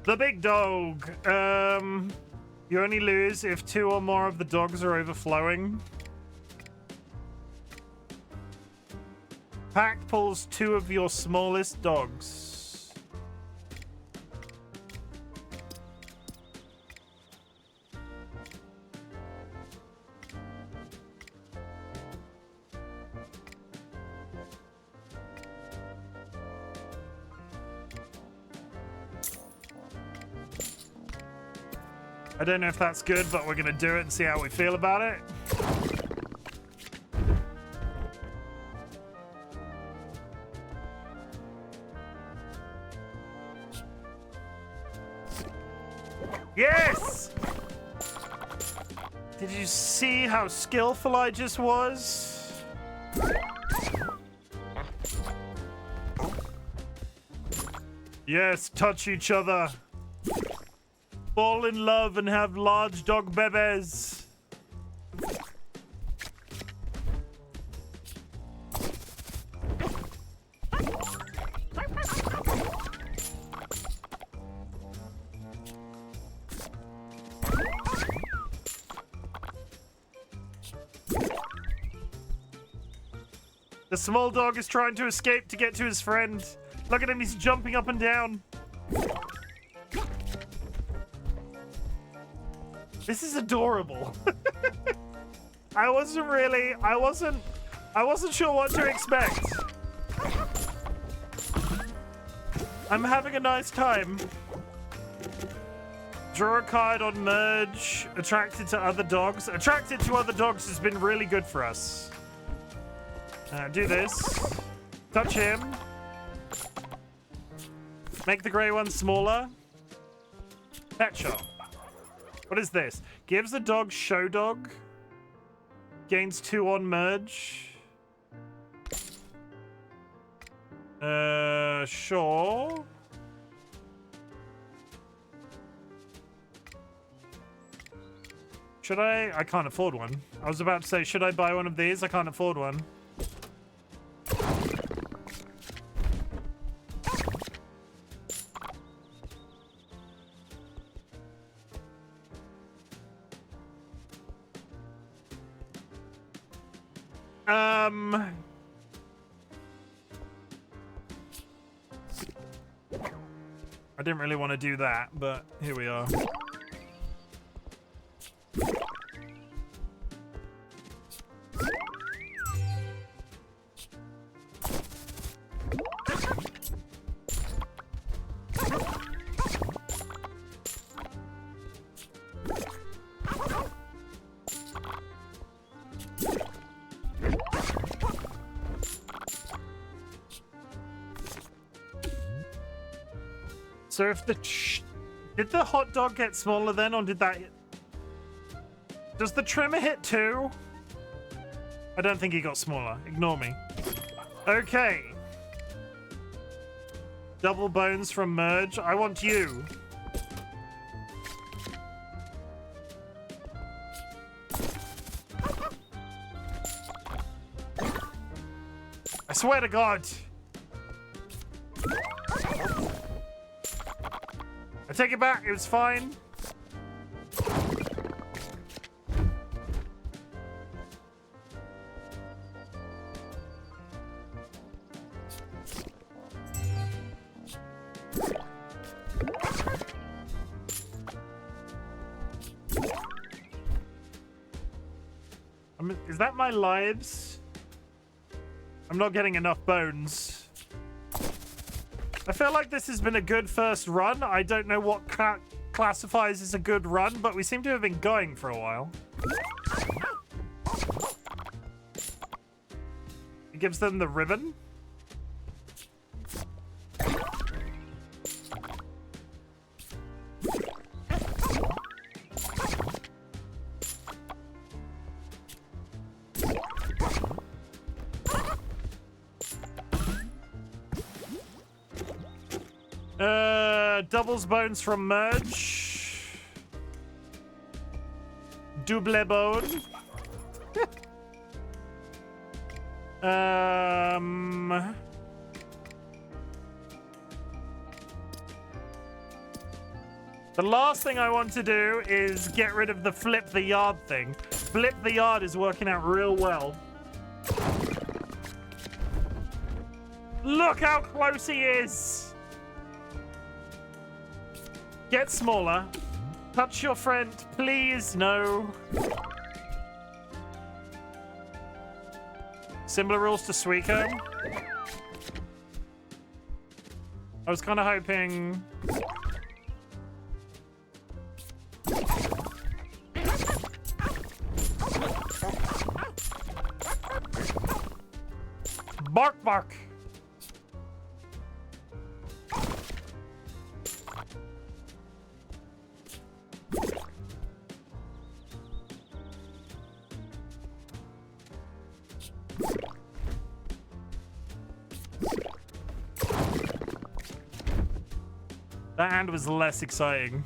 The big dog. You only lose if 2 or more of the dogs are overflowing. Pack pulls 2 of your smallest dogs. I don't know if that's good, but we're gonna do it and see how we feel about it. Yes! Did you see how skillful I just was? Yes, touch each other. Fall in love and have large dog bebes. The small dog is trying to escape to get to his friend. Look at him, he's jumping up and down. This is adorable. I wasn't sure what to expect. I'm having a nice time. Draw a card on merge. Attracted to other dogs. Attracted to other dogs has been really good for us. Do this. Touch him. Make the grey one smaller. Pet shop. What is this? Gives a dog show dog. Gains 2 on merge. Sure. Should I? I can't afford one. I was about to say, should I buy one of these? I can't afford one. I didn't really want to do that, but here we are. So if did the hot dog get smaller then, or did that does the trimmer hit 2? I don't think he got smaller. Ignore me. Okay. Double bones from merge. I want you. I swear to God. I take it back, it was fine. Is that my lives? I'm not getting enough bones. I feel like this has been a good first run. I don't know what classifies as a good run, but we seem to have been going for a while. It gives them the ribbon. Doubles bones from merge. Double bone. The last thing I want to do is get rid of the flip the yard thing. Flip the yard is working out real well. Look how close he is. Get smaller. Touch your friend, please. No. Similar rules to Suiko. I was kind of hoping... Bark, bark. That hand was less exciting.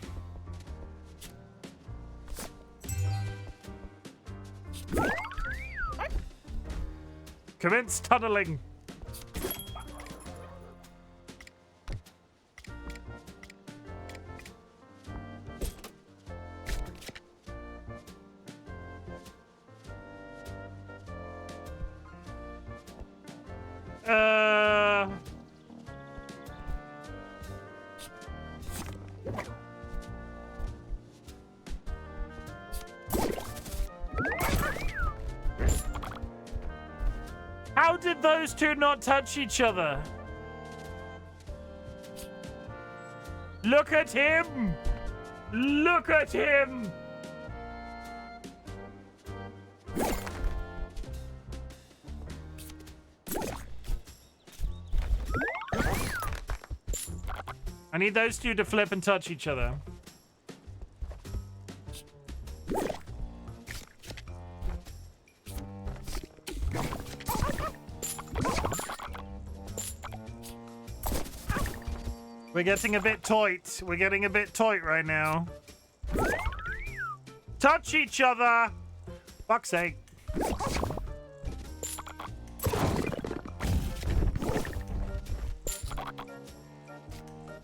Commence tunneling. How did those two not touch each other? Look at him! Look at him! I need those two to flip and touch each other. We're getting a bit tight. We're getting a bit tight right now. Touch each other! Fuck's sake.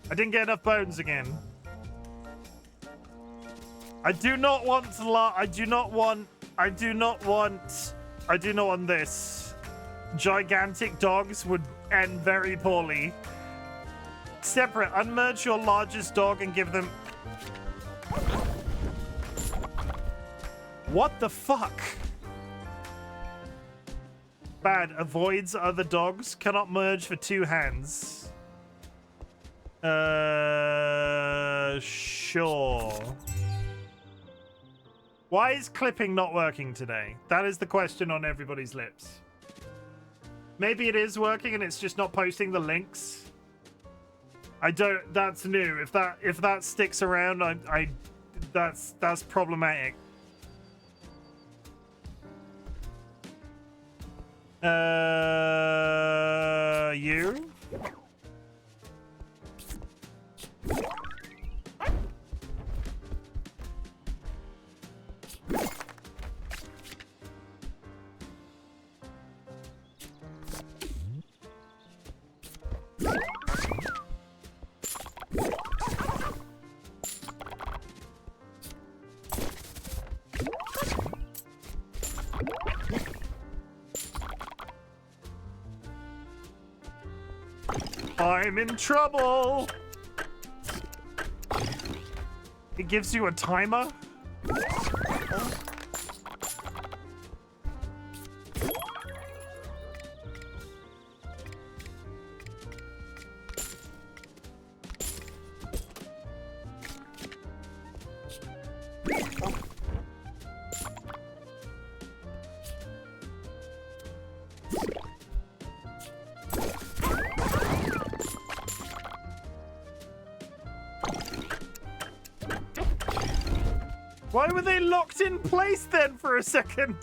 I didn't get enough bones again. I do not want this. Gigantic dogs would end very poorly. Separate. Unmerge your largest dog and give them... What the fuck? Bad. Avoids other dogs. Cannot merge for 2 hands. Sure. Why is clipping not working today? That is the question on everybody's lips. Maybe it is working and it's just not posting the links. That's new. If that sticks around, that's problematic. You? I'm in trouble. It gives you a timer. Why were they locked in place then for a second?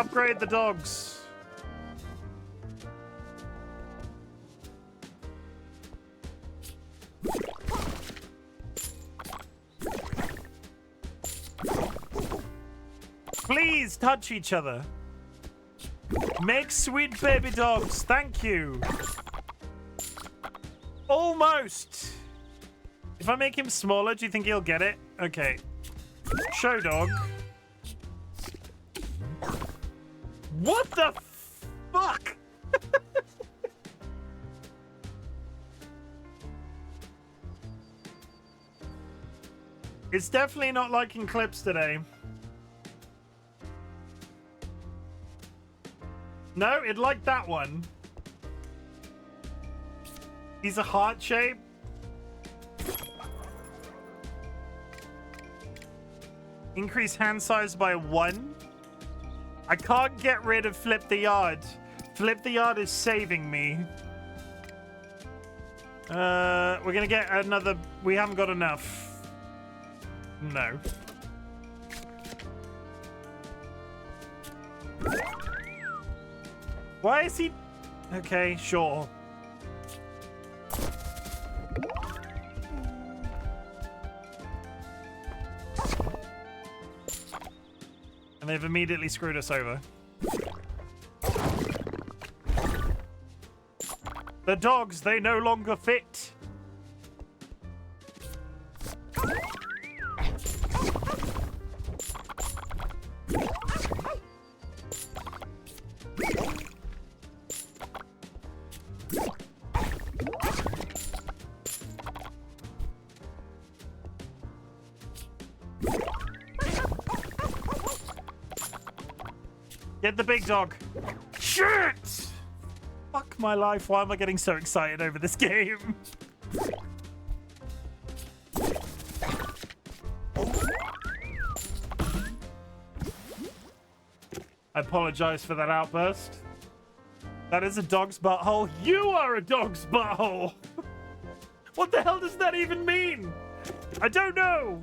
Upgrade the dogs. Please touch each other. Make sweet baby dogs. Thank you. Almost. If I make him smaller, do you think he'll get it? Okay. Show dog. What the fuck? It's definitely not liking clips today. No, it liked that one. He's a heart shape. Increase hand size by 1. I can't get rid of Flip the Yard. Flip the Yard is saving me. We're gonna get another... We haven't got enough. No. Why is he... Okay, sure. And they've immediately screwed us over. The dogs, they no longer fit. Get the big dog. Shit! Fuck my life. Why am I getting so excited over this game? I apologize for that outburst. That is a dog's butthole. You are a dog's butthole. What the hell does that even mean? I don't know.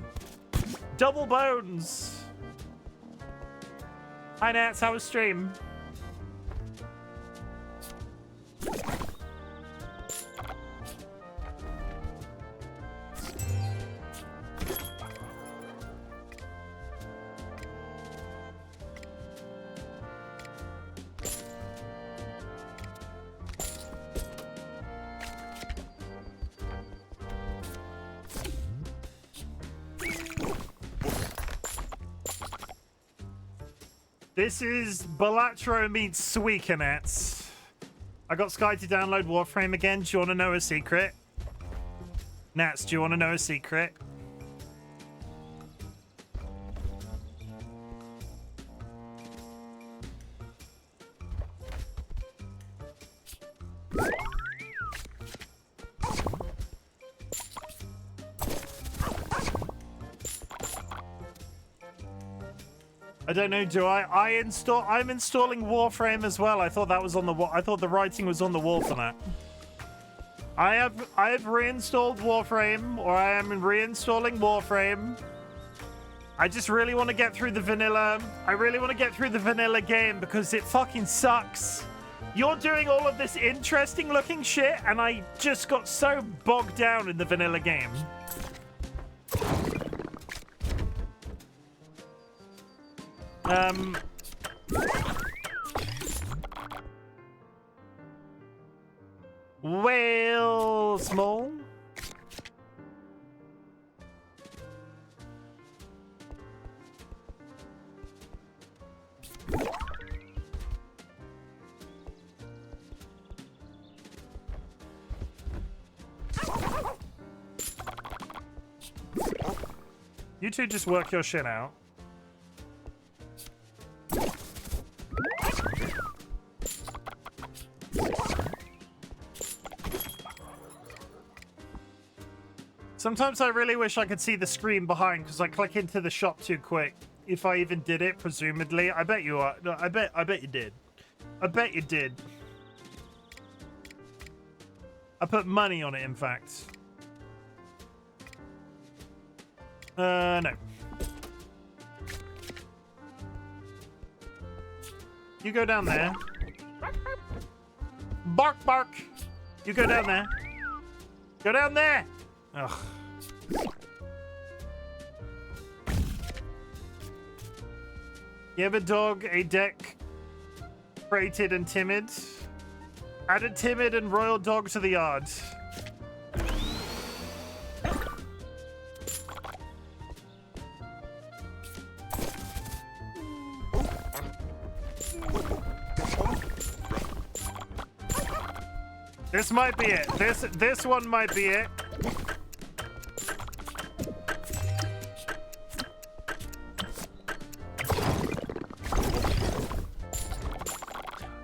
Double bones. Hi Nats, how was stream? This is Balatro meets Sweekanets. I got Sky to download Warframe again. Do you want to know a secret? Nats, do you want to know a secret? I don't know. Do I'm installing Warframe as well. I thought that was on the wall. I thought the writing was on the wall for that. I have reinstalled Warframe, or I am reinstalling Warframe. I just really want to get through the vanilla. I really want to get through the vanilla game because it fucking sucks. You're doing all of this interesting looking shit, and I just got so bogged down in the vanilla game. Well, small. You two just work your shit out. Sometimes I really wish I could see the screen behind because I click into the shop too quick. If I even did it, presumably. I bet you are. No, I bet you did. I bet you did. I put money on it, in fact. No. You go down there. Bark, bark. You go down there. Go down there. Ugh. Give a dog a deck rated and timid. Add a timid and royal dog to the yard. This might be it. This one might be it.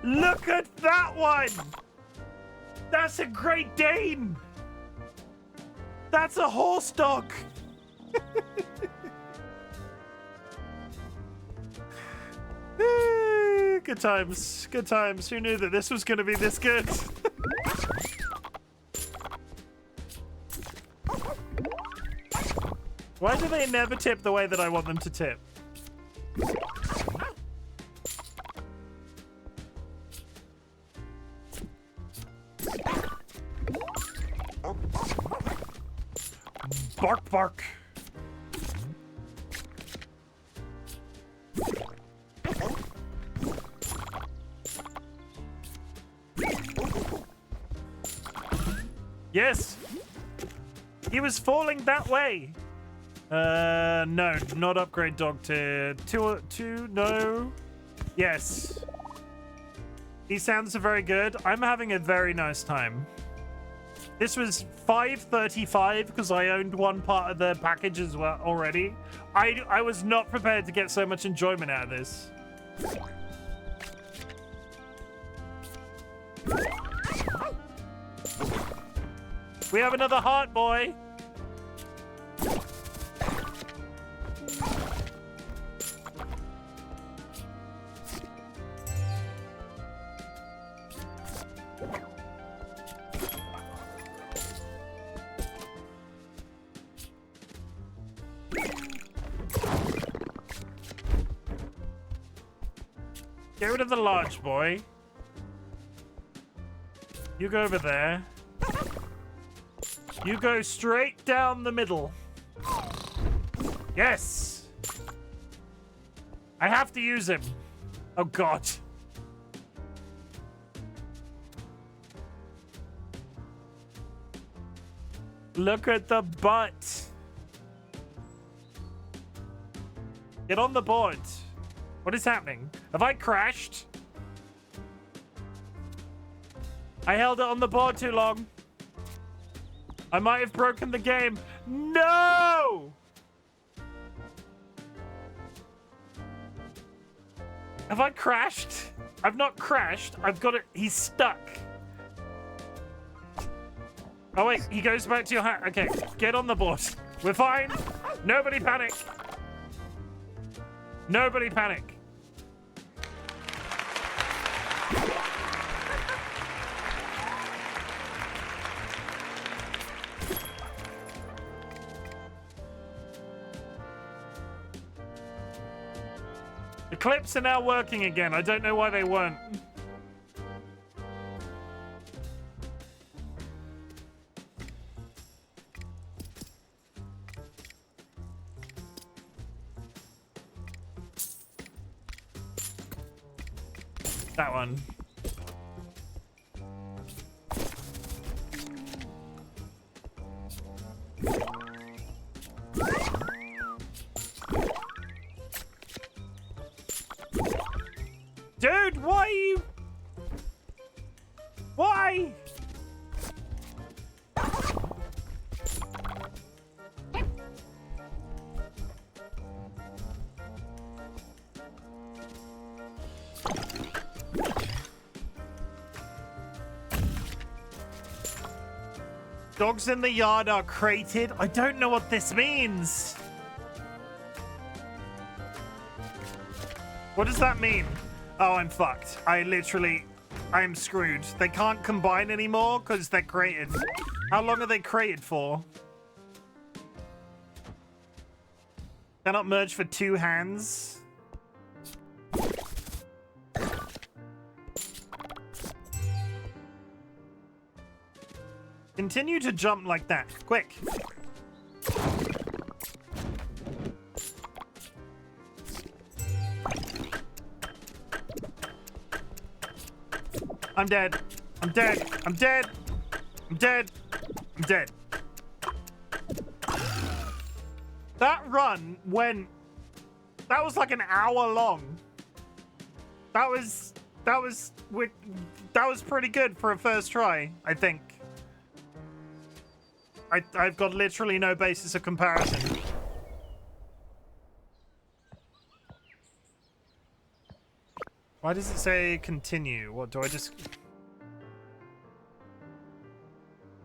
Look at that one! That's a Great Dane! That's a horse dog! Good times, good times. Who knew that this was going to be this good? Why do they never tip the way that I want them to tip? Bark, bark. Yes. He was falling that way. No, not upgrade dog to two. No. Yes. These sounds are very good. I'm having a very nice time. This was $5.35 because I owned one part of the package as well already. I was not prepared to get so much enjoyment out of this. We have another heart, boy. Get rid of the large boy. You go over there. You go straight down the middle. Yes! I have to use him. Oh, God. Look at the butt. Get on the board. What is happening? Have I crashed? I held it on the board too long. I might have broken the game. No! Have I crashed? I've not crashed. I've got it. He's stuck. Oh, wait. He goes back to your hat. Okay. Get on the board. We're fine. Nobody panic. Nobody panic. The clips are now working again. I don't know why they weren't. That one. Dude, why are you... Why? Dogs in the yard are crated. I don't know what this means. What does that mean? Oh, I'm fucked. I'm screwed. They can't combine anymore because they're crated. How long are they crated for? Cannot merge for 2 hands. Continue to jump like that. Quick. I'm dead. I'm dead. I'm dead. I'm dead. I'm dead. That run went... That was like an hour long. That was pretty good for a first try, I think. I've got literally no basis of comparison. Why does it say continue? What do I just...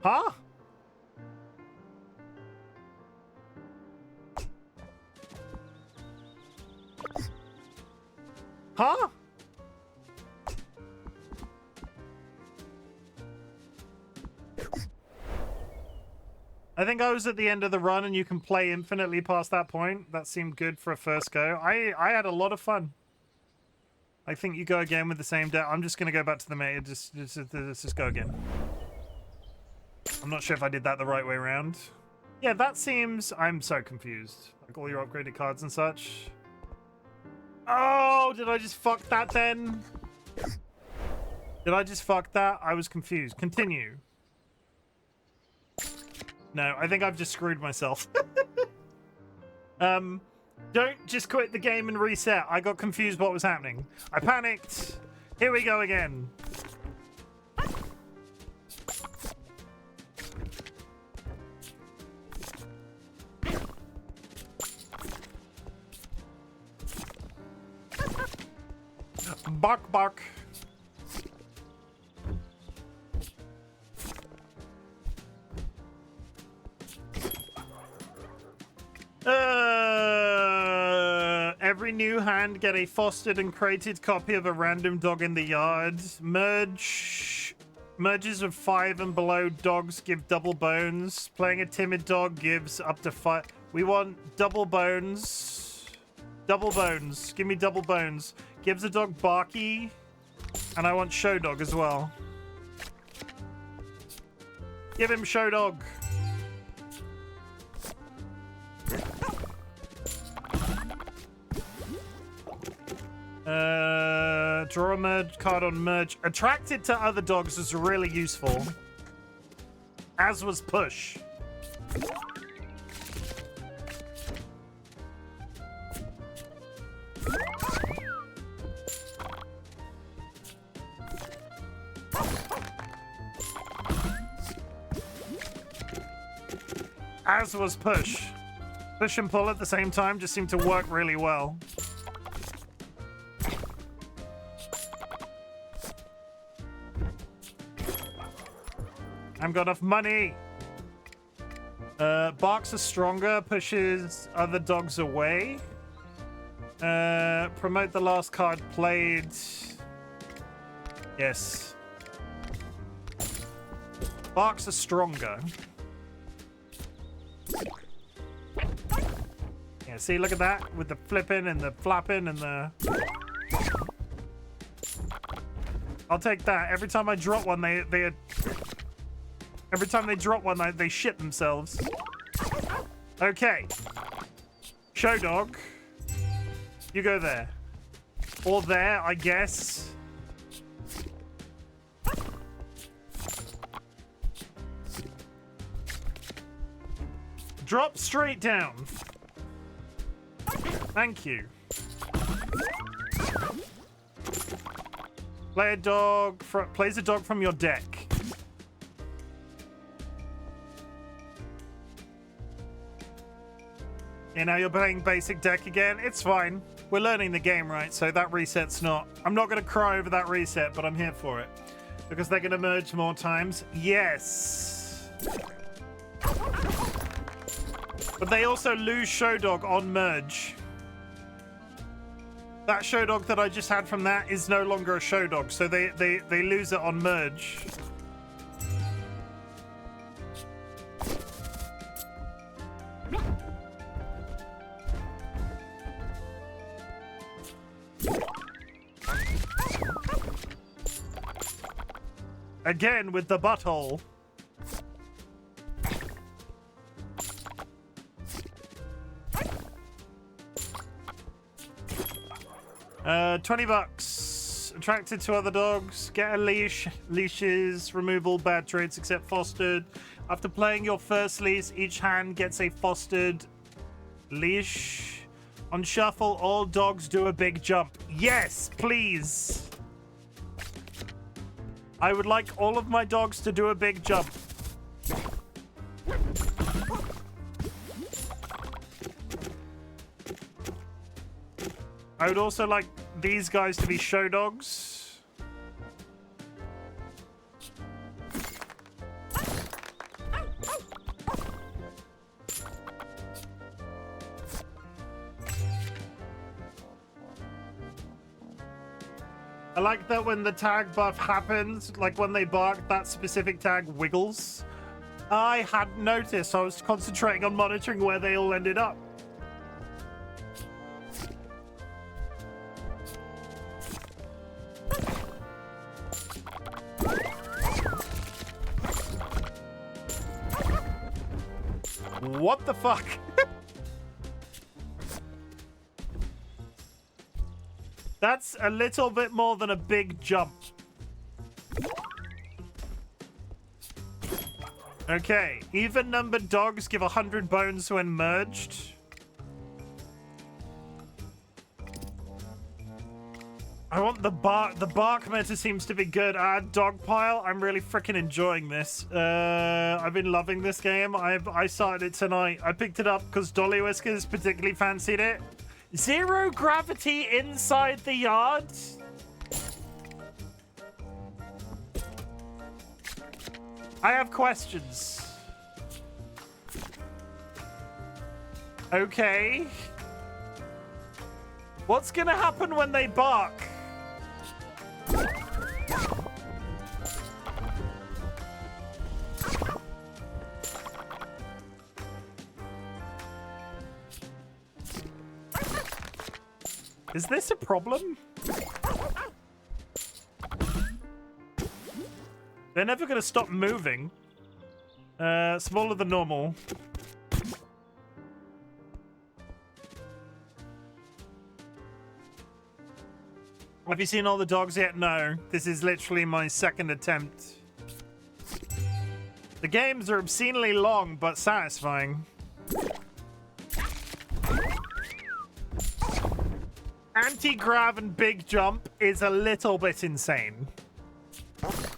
Huh? Huh? I think I was at the end of the run and you can play infinitely past that point. That seemed good for a first go. I had a lot of fun. I think you go again with the same deck. I'm just going to go back to the main. Let's just go again. I'm not sure if I did that the right way around. Yeah, that seems... I'm so confused. Like all your upgraded cards and such. Oh, did I just fuck that then? Did I just fuck that? I was confused. Continue. No, I think I've just screwed myself. Don't just quit the game and reset. I got confused what was happening. I panicked. Here we go again. Bark, bark. Every new hand get a fostered and crated copy of a random dog in the yard. Merges of 5 and below dogs give double bones. Playing a timid dog gives up to 5. We want double bones. Double bones. Give me double bones. Gives a dog Barky. And I want Show Dog as well. Give him Show Dog. Draw a merge card on merge. Attracted to other dogs is really useful. As was push. As was push. Push and pull at the same time just seemed to work really well. I've got enough money. Barks are stronger, pushes other dogs away. Promote the last card played. Yes. Barks are stronger. Yeah, see, look at that with the flipping and the flapping and the... I'll take that. Every time I drop one, every time they drop one, they shit themselves. Okay. Show Dog. You go there. Or there, I guess. Drop straight down. Thank you. Play a dog. Plays a dog from your deck. You know, you're playing basic deck again. It's fine. We're learning the game, right? So that reset's not... I'm not going to cry over that reset, but I'm here for it. Because they're going to merge more times. Yes. But they also lose Show Dog on merge. That Show Dog that I just had from that is no longer a Show Dog. So they lose it on merge. Again with the butthole. 20 bucks. Attracted to other dogs. Get a leash. Leashes. Remove all bad traits except fostered. After playing your first leash, each hand gets a fostered leash. On shuffle, all dogs do a big jump. Yes, please. I would like all of my dogs to do a big jump. I would also like these guys to be show dogs. I like that when the tag buff happens, like when they bark, that specific tag wiggles. I hadn't noticed. I was concentrating on monitoring where they all ended up. What the fuck? That's a little bit more than a big jump. Okay, even-numbered dogs give 100 bones when merged. I want the bark. The bark meta seems to be good. Dogpile. I'm really freaking enjoying this. I've been loving this game. I started it tonight. I picked it up because DollyWhiskers particularly fancied it. Zero gravity inside the yard. I have questions. Okay. What's gonna happen when they bark? Is this a problem? They're never going to stop moving. Smaller than normal. Have you seen all the dogs yet? No. This is literally my second attempt. The games are obscenely long, but satisfying. Anti-grav and big jump is a little bit insane.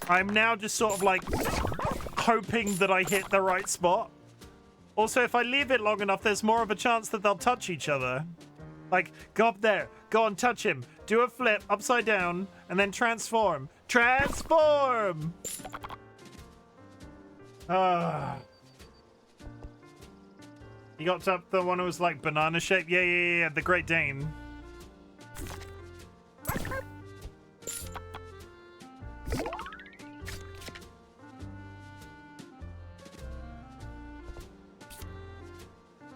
I'm now just sort of like hoping that I hit the right spot. Also, if I leave it long enough, there's more of a chance that they'll touch each other. Like, go up there, go and touch him, do a flip upside down, and then transform. Transform! You got up the one who was like banana shaped? Yeah, the Great Dane.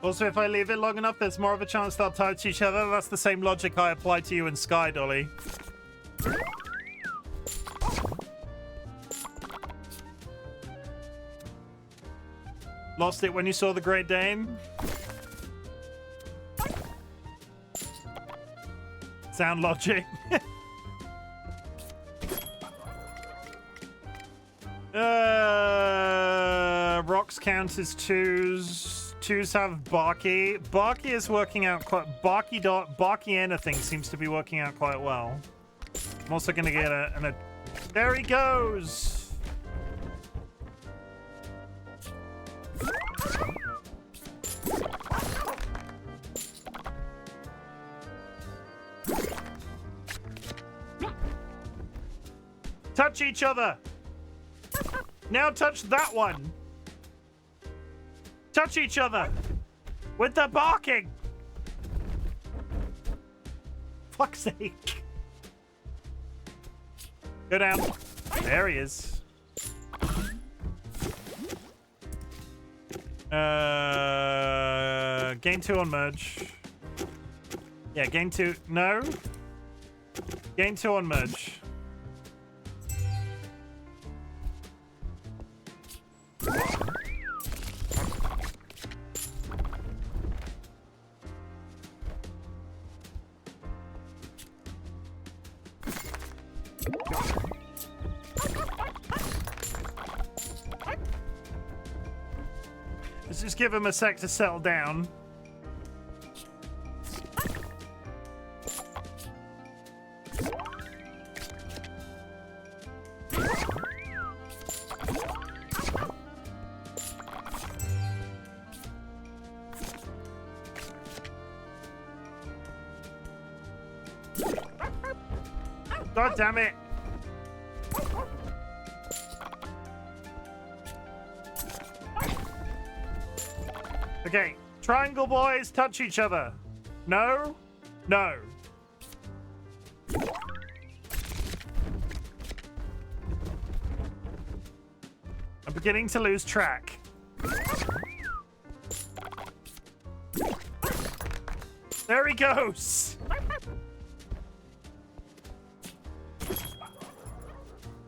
Also, if I leave it long enough, there's more of a chance they'll touch each other. That's the same logic I apply to you in Sky, Dolly. Lost it when you saw the Great Dane? Sound logic. Rocks count as twos. Twos have Barky. Barky is working out quite... Barky anything seems to be working out quite well. I'm also going to get a... There he goes! Touch each other! Now touch that one! Touch each other! With the barking! Fuck's sake. Go down. There he is. Gain 2 on merge. Yeah, gain 2. No. Gain 2 on merge. Let's just give him a sec to settle down. God damn it. Okay, triangle boys, touch each other. No? No. I'm beginning to lose track. There he goes.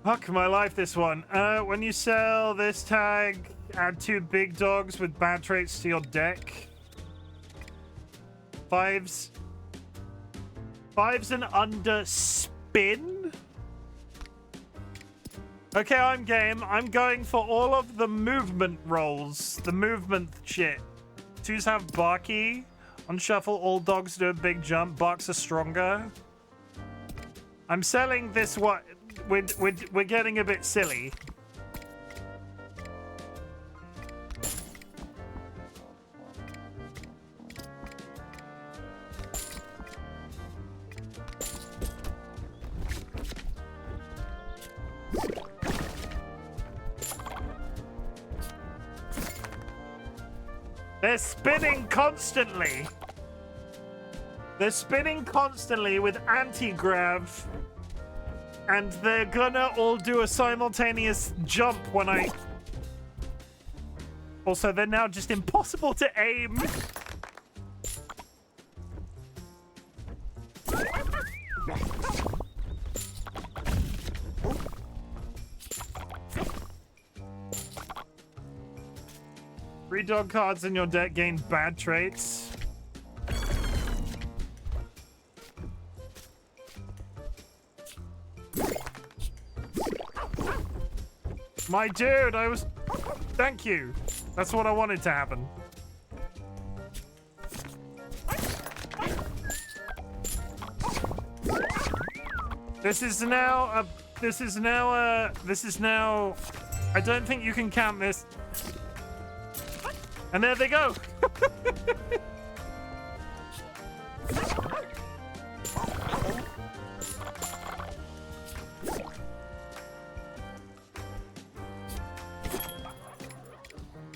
Fuck my life, this one. When you sell this tag, add 2 big dogs with bad traits to your deck. 5s. 5s and under spin? Okay, I'm game. I'm going for all of the movement rolls. The movement shit. 2s have Barky. On shuffle, all dogs do a big jump. Barks are stronger. I'm selling this what? We're getting a bit silly. They're spinning constantly. They're spinning constantly with anti-grav. And they're gonna all do a simultaneous jump when I... Also, they're now just impossible to aim. Three dog cards in your deck gain bad traits. My dude, I was... Thank you. That's what I wanted to happen. This is now... I don't think you can count this. And there they go.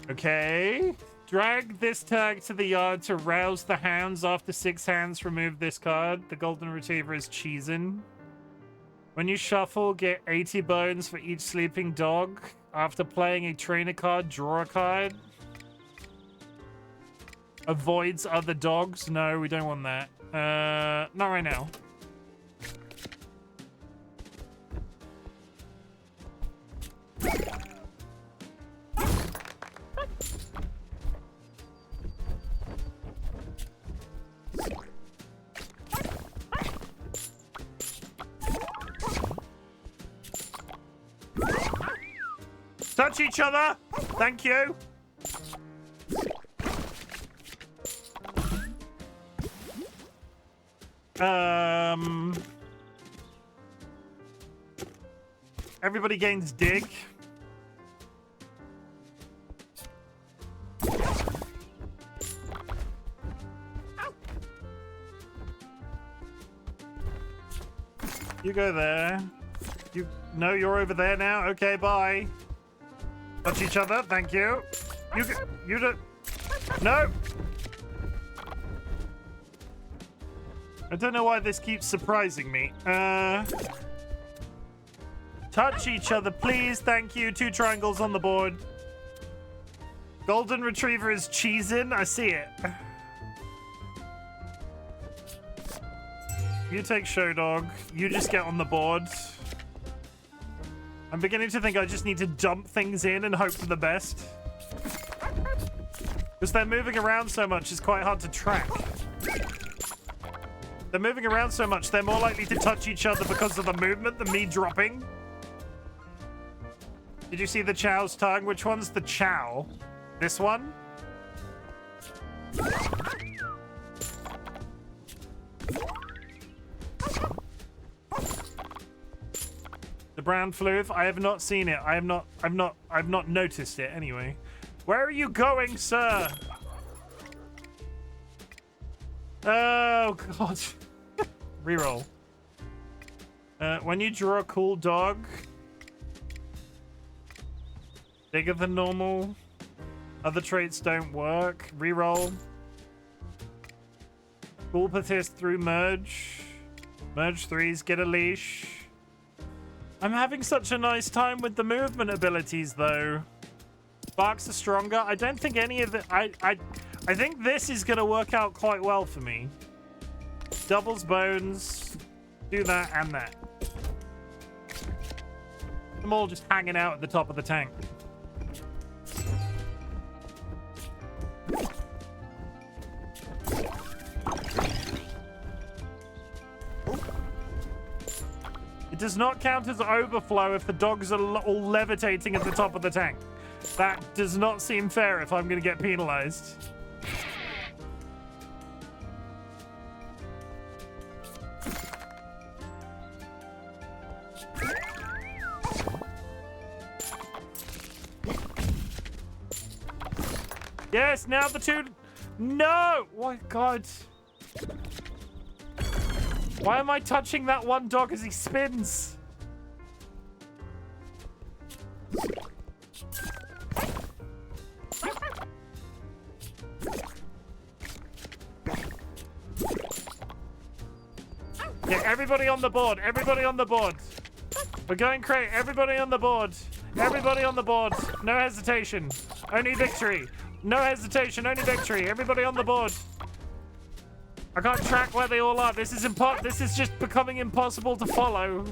Okay. Drag this tag to the yard to rouse the hounds. After 6 hands, remove this card. The golden retriever is cheesin'. When you shuffle, get 80 bones for each sleeping dog. After playing a trainer card, draw a card. Avoids other dogs. No, we don't want that. Not right now. Touch each other. Thank you. Everybody gains dig. You go there. No, you're over there now. Okay, bye. Touch each other. Thank you. You do. No. I don't know why this keeps surprising me. Touch each other, please. Thank you. 2 triangles on the board. Golden retriever is cheesing. I see it. You take show dog. You just get on the board. I'm beginning to think I just need to dump things in and hope for the best. Because they're moving around so much, it's quite hard to track. They're moving around so much, they're more likely to touch each other because of the movement than me dropping. Did you see the chow's tongue? Which one's the chow? This one? The brown floof. I have not seen it. I've not noticed it anyway. Where are you going, sir? Oh god. Reroll. When you draw a cool dog, bigger than normal. Other traits don't work. Reroll. Cool persist through merge. Merge threes, get a leash. I'm having such a nice time with the movement abilities though. Barks are stronger. I don't think any of it. I think this is gonna work out quite well for me. Doubles bones. Do that and that. I'm all just hanging out at the top of the tank. It does not count as overflow if the dogs are all levitating at the top of the tank. That does not seem fair if I'm going to get penalized. Yes, now the two... No! Oh my god. Why am I touching that one dog as he spins? Yeah, everybody on the board. Everybody on the board. We're going crazy. Everybody on the board. Everybody on the board. No hesitation. Only victory. No hesitation. Only victory. Everybody on the board. I can't track where they all are. This is This is just becoming impossible to follow.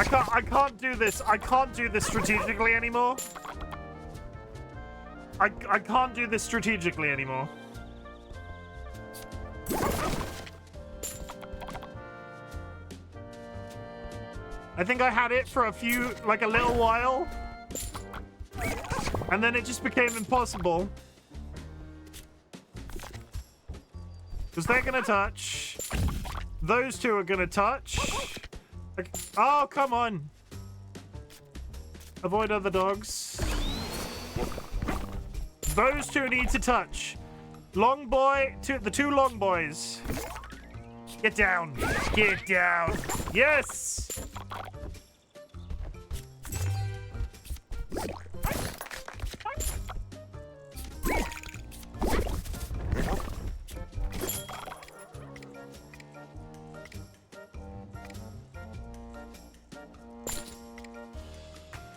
I can't do this. I can't do this strategically anymore. I can't do this strategically anymore. I think I had it for a little while. And then it just became impossible. Because they're gonna touch. Those two are gonna touch. Oh, come on. Avoid other dogs. Those two need to touch. Long boy, the two long boys. Get down. Get down. Yes.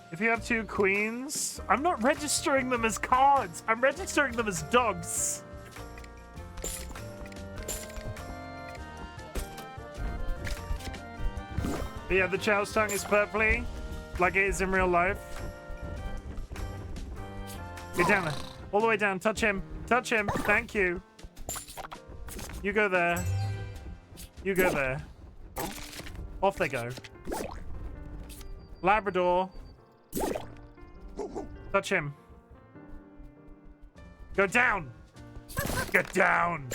If you have two queens, I'm not registering them as cards. I'm registering them as dogs. But yeah, the chow's tongue is purpley, like it is in real life. Get down there. All the way down. Touch him. Touch him. Thank you. You go there. You go there. Off they go. Labrador. Touch him. Go down. Get down.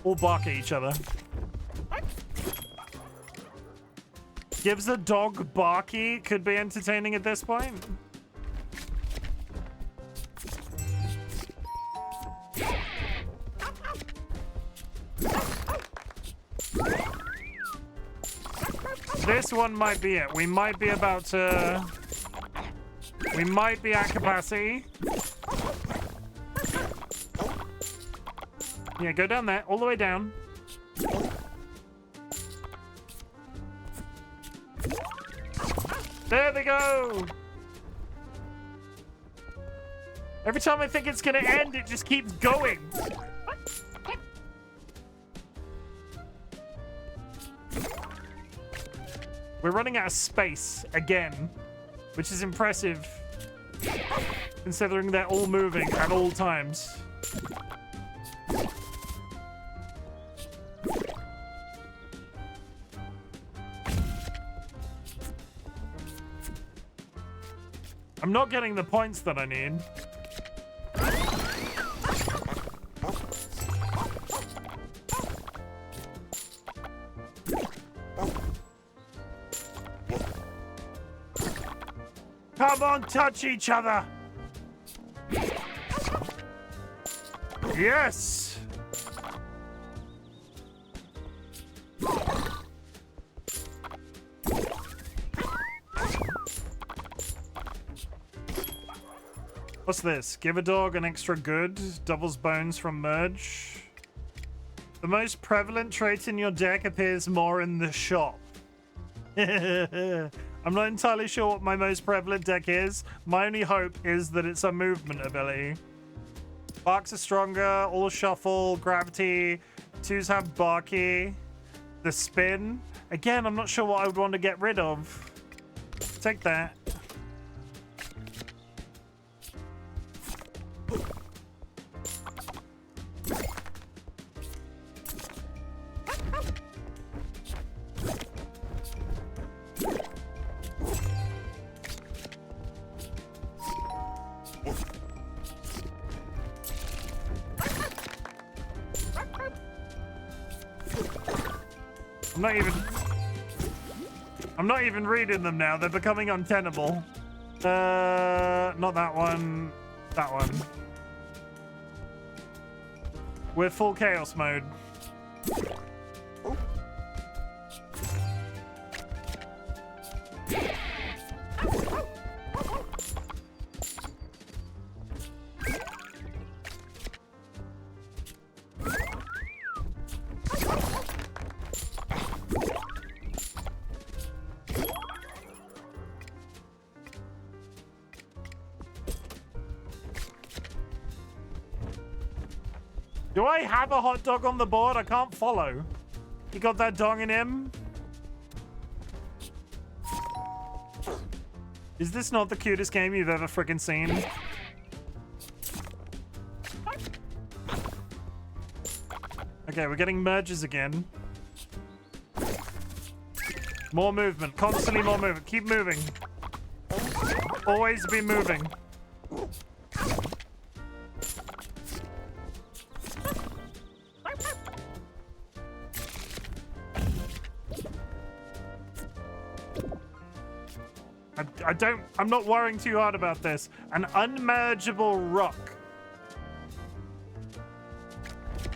All bark at each other. Gives a dog barky could be entertaining at this point. This one might be it. We might be about to... We might be at capacity. Yeah, go down there. All the way down. There they go. Every time I think it's gonna end, it just keeps going. We're running out of space again, which is impressive considering they're all moving at all times. I'm not getting the points that I need. Come on, touch each other. Yes. What's this? Give a dog an extra good. Doubles bones from merge. The most prevalent trait in your deck appears more in the shop. I'm not entirely sure what my most prevalent deck is. My only hope is that it's a movement ability. Barks are stronger, all shuffle, gravity. Twos have barky. The spin. Again, I'm not sure what I would want to get rid of. Take that. I'm not even reading them now. They're becoming untenable. Not that one. That one. We're full chaos mode. Do I have a hot dog on the board? I can't follow. You got that dong in him? Is this not the cutest game you've ever freaking seen? Okay, we're getting merges again. More movement. Constantly more movement. Keep moving. Always be moving. I'm not worrying too hard about this. An unmergeable rock.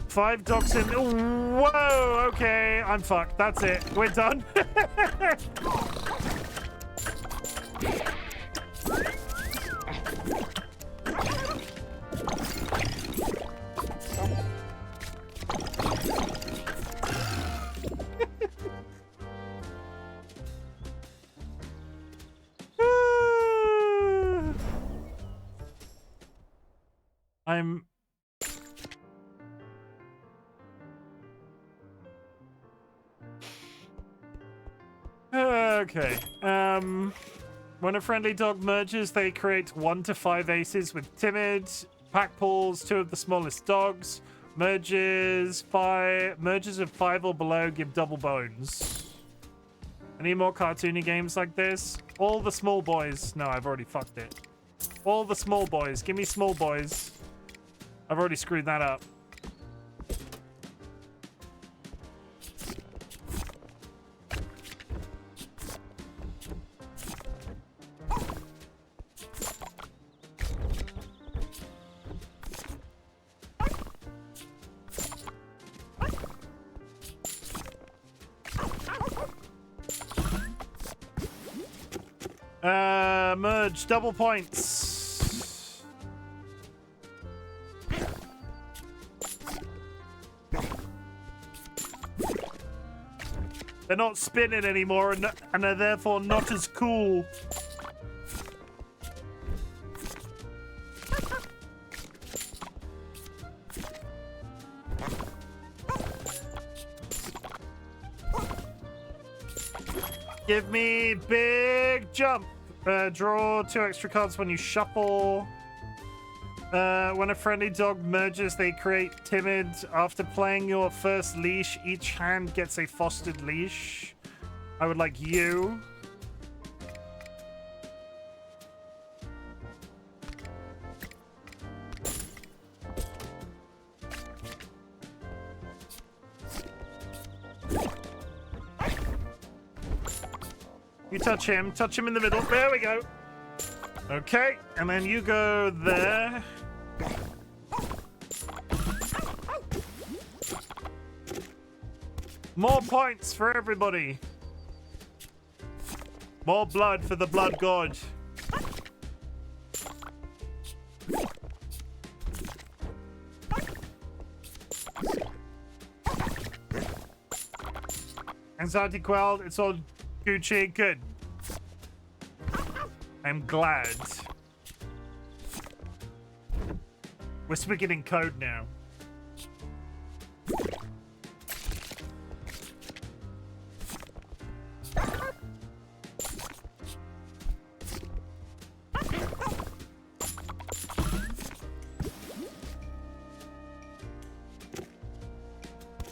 5 dogs in. Whoa, okay. I'm fucked. That's it. We're done. I'm... Okay. When a friendly dog merges, they create 1 to 5 aces with timid. Pack pulls 2 of the smallest dogs. Merges of 5 or below give double bones. Any more cartoony games like this? All the small boys. No, I've already fucked it. All the small boys. Give me small boys. I've already screwed that up. Merge, double points. They're not spinning anymore and are therefore not as cool. Give me big jump. Draw 2 extra cards when you shuffle. When a friendly dog merges, they create timid. After playing your first leash, each hand gets a fostered leash. I would like you. You touch him in the middle. There we go. Okay, and then you go there. More points for everybody. More blood for the blood god. Anxiety quelled. It's all Gucci. Good. I'm glad. We're speaking in code now.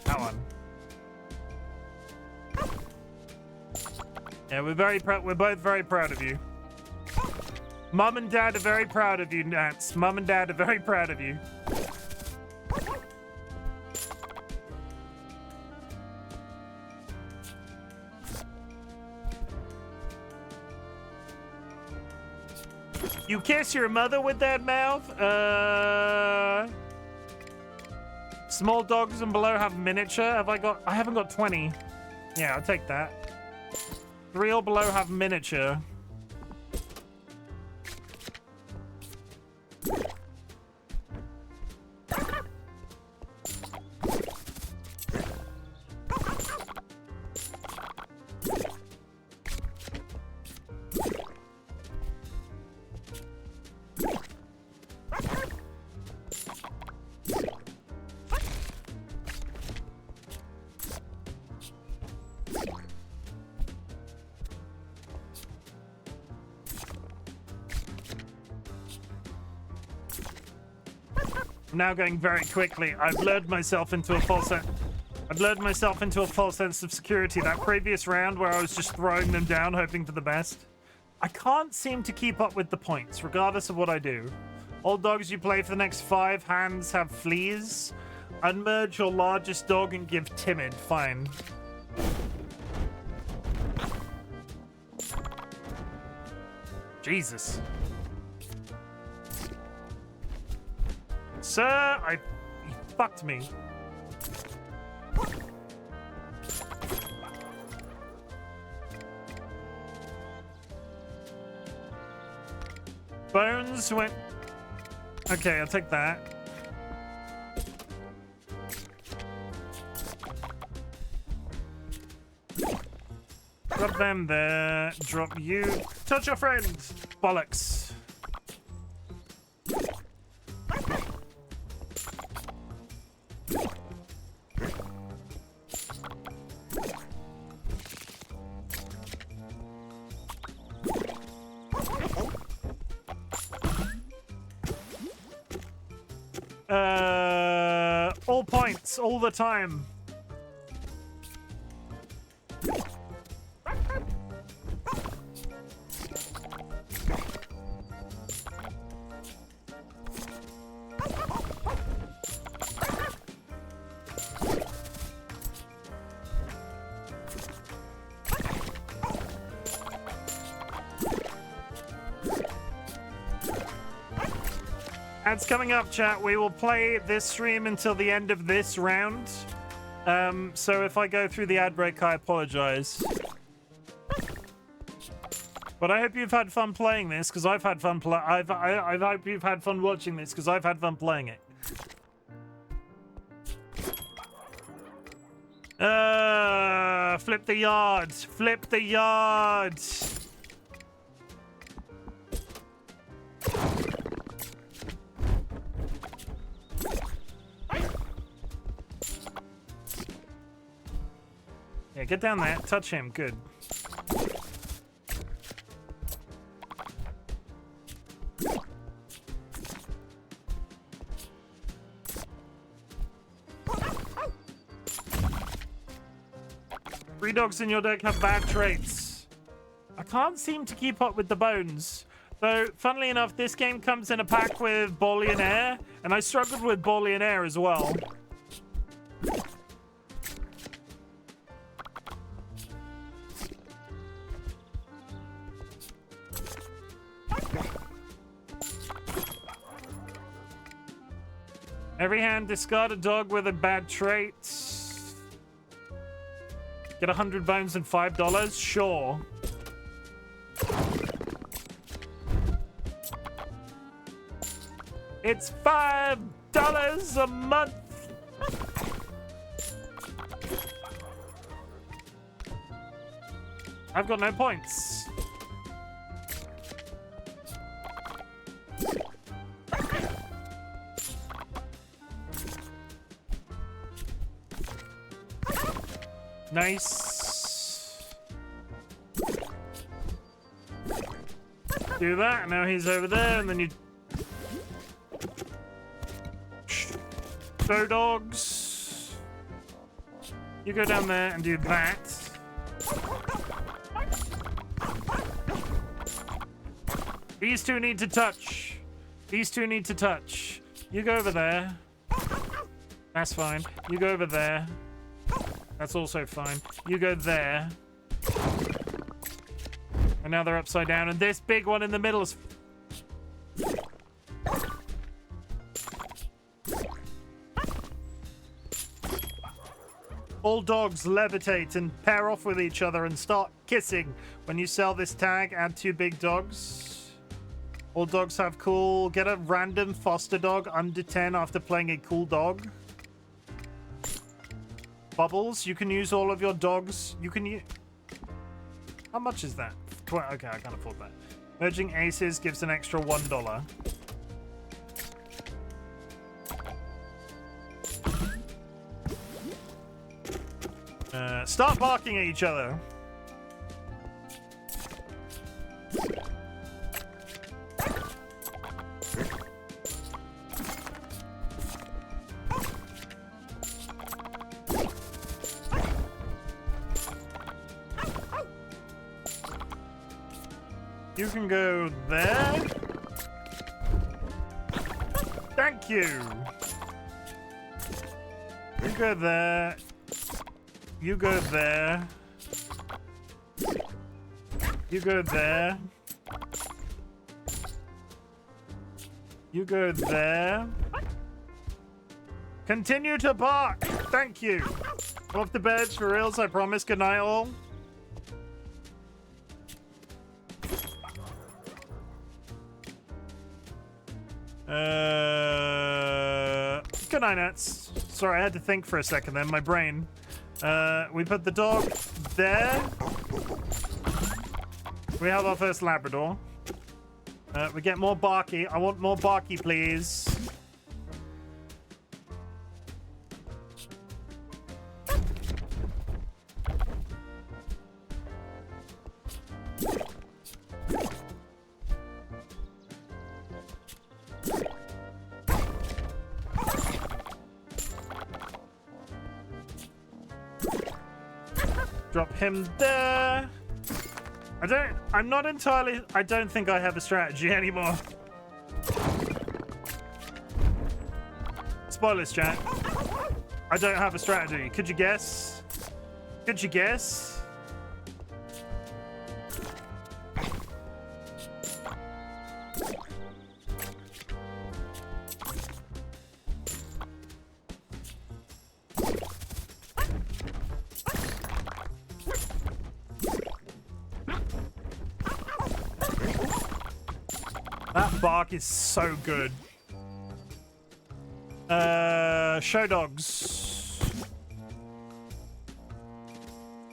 That one. Yeah, we're very proud. We're both very proud of you. Mum and Dad are very proud of you, Nats. Mum and Dad are very proud of you. You kiss your mother with that mouth? Small dogs and below have miniature. I haven't got 20. Yeah, I'll take that. 3 or below have miniature. Now going very quickly. I've lured myself into a false sense of security. That previous round where I was just throwing them down, hoping for the best. I can't seem to keep up with the points, regardless of what I do. All dogs you play for the next 5 hands have fleas. Unmerge your largest dog and give timid. Fine. Jesus. Sir, he fucked me. Bones went... Okay, I'll take that. Drop them there. Drop you. Touch your friend. Bollocks. All points, all the time. Ads coming up, chat. We will play this stream until the end of this round. So if I go through the ad break, I apologize. But I hope you've had fun playing this, because I've had fun I hope you've had fun watching this, because I've had fun playing it. flip the yard. Flip the yard. Yeah, get down there. Touch him. Good. Three dogs in your deck have bad traits. I can't seem to keep up with the bones. Though, funnily enough, this game comes in a pack with Billionaire, and I struggled with Billionaire as well. Every hand, discard a dog with a bad trait. Get 100 bones and $5? Sure. It's $5 a month. I've got no points. Nice. Do that, and now he's over there, and then you... Show dogs. You go down there and do that. These two need to touch. These two need to touch. You go over there. That's fine. You go over there. That's also fine. You go there. And now they're upside down. And this big one in the middle is... All dogs levitate and pair off with each other and start kissing. When you sell this tag, add 2 big dogs. All dogs have cool. Get a random foster dog under 10 after playing a cool dog. Bubbles, you can use all of your dogs. You can use... How much is that? Okay, I can't afford that. Merging aces gives an extra $1. Start barking at each other. You can go there. Thank you. You go there. You go there. You go there. You go there. Continue to bark. Thank you. Off the beds for reals, I promise. Good night, all. Good night, Nats. Sorry, I had to think for a second then. My brain. We put the dog there. We have our first Labrador. We get more Barky. I want more Barky, please. Drop him there. I don't think I have a strategy anymore. Spoilers, chat. I don't have a strategy. Could you guess? Could you guess? That bark is so good. Show dogs.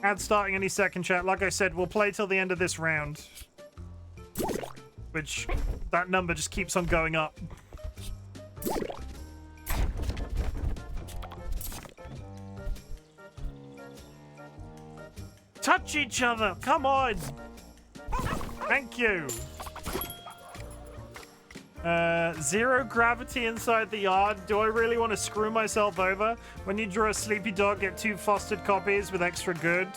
Ad starting any second, chat. Like I said, we'll play till the end of this round. Which, that number just keeps on going up. Touch each other! Come on! Thank you! 0 gravity inside the yard. Do I really want to screw myself over? When you draw a sleepy dog, get 2 fostered copies with extra good.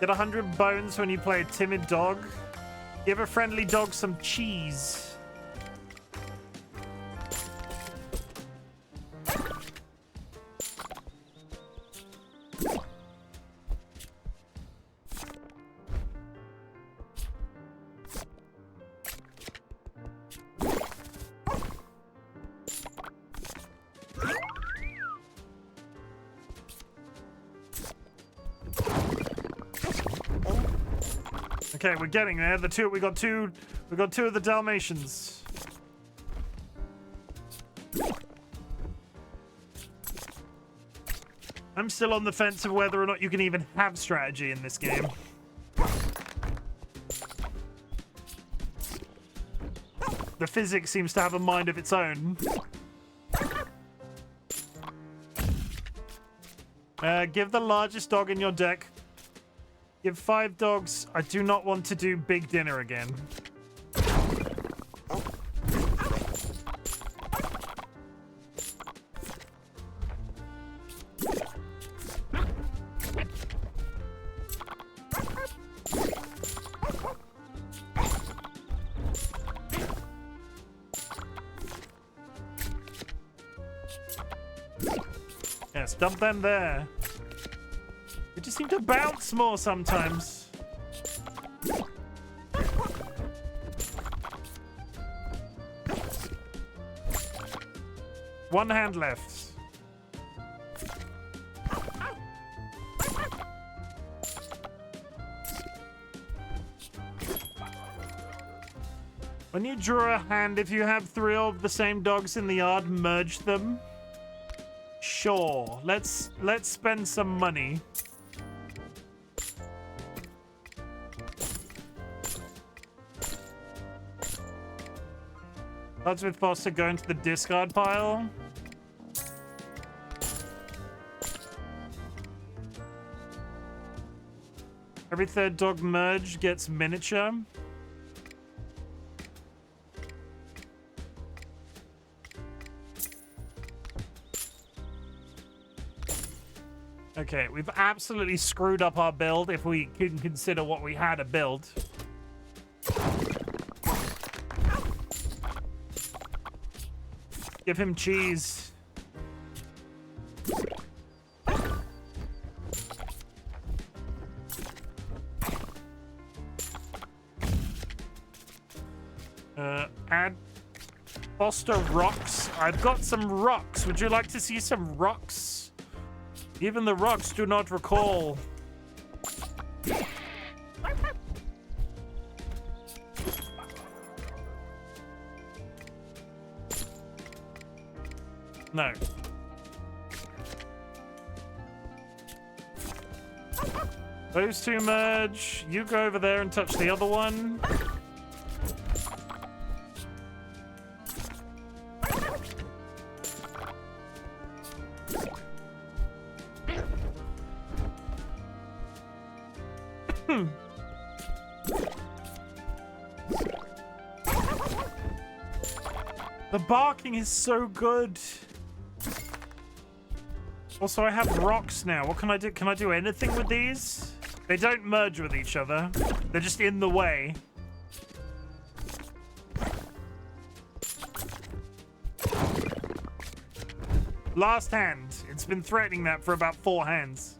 Get 100 bones when you play a timid dog. Give a friendly dog some cheese. Okay, we're getting there. We got two of the Dalmatians. I'm still on the fence of whether or not you can even have strategy in this game. The physics seems to have a mind of its own. Give the largest dog in your deck. Give 5 dogs. I do not want to do big dinner again. Yes, dump them there. They just seem to bounce more sometimes. One hand left. When you draw a hand, if you have 3 of the same dogs in the yard, merge them. Sure. Let's spend some money. Cards with foster go into the discard pile. Every 3rd dog merged gets miniature. Okay, we've absolutely screwed up our build if we can consider what we had to build. Give him cheese. Add foster rocks. I've got some rocks. Would you like to see some rocks? Even the rocks do not recall. No. Those 2 merge. You go over there and touch the other one. The barking is so good. Also, I have rocks now. What can I do? Can I do anything with these? They don't merge with each other. They're just in the way. Last hand. It's been threatening that for about 4 hands.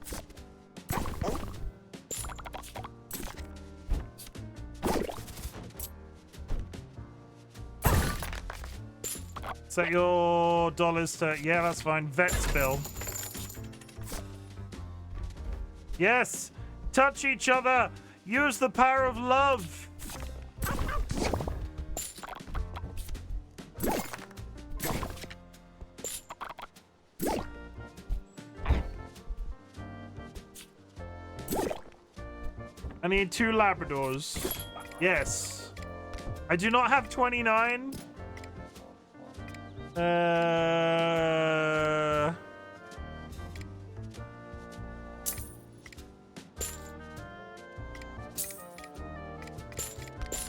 Set your dollars to... Yeah, that's fine. Vet's bill. Yes! Touch each other! Use the power of love! I need 2 Labradors. Yes. I do not have 29.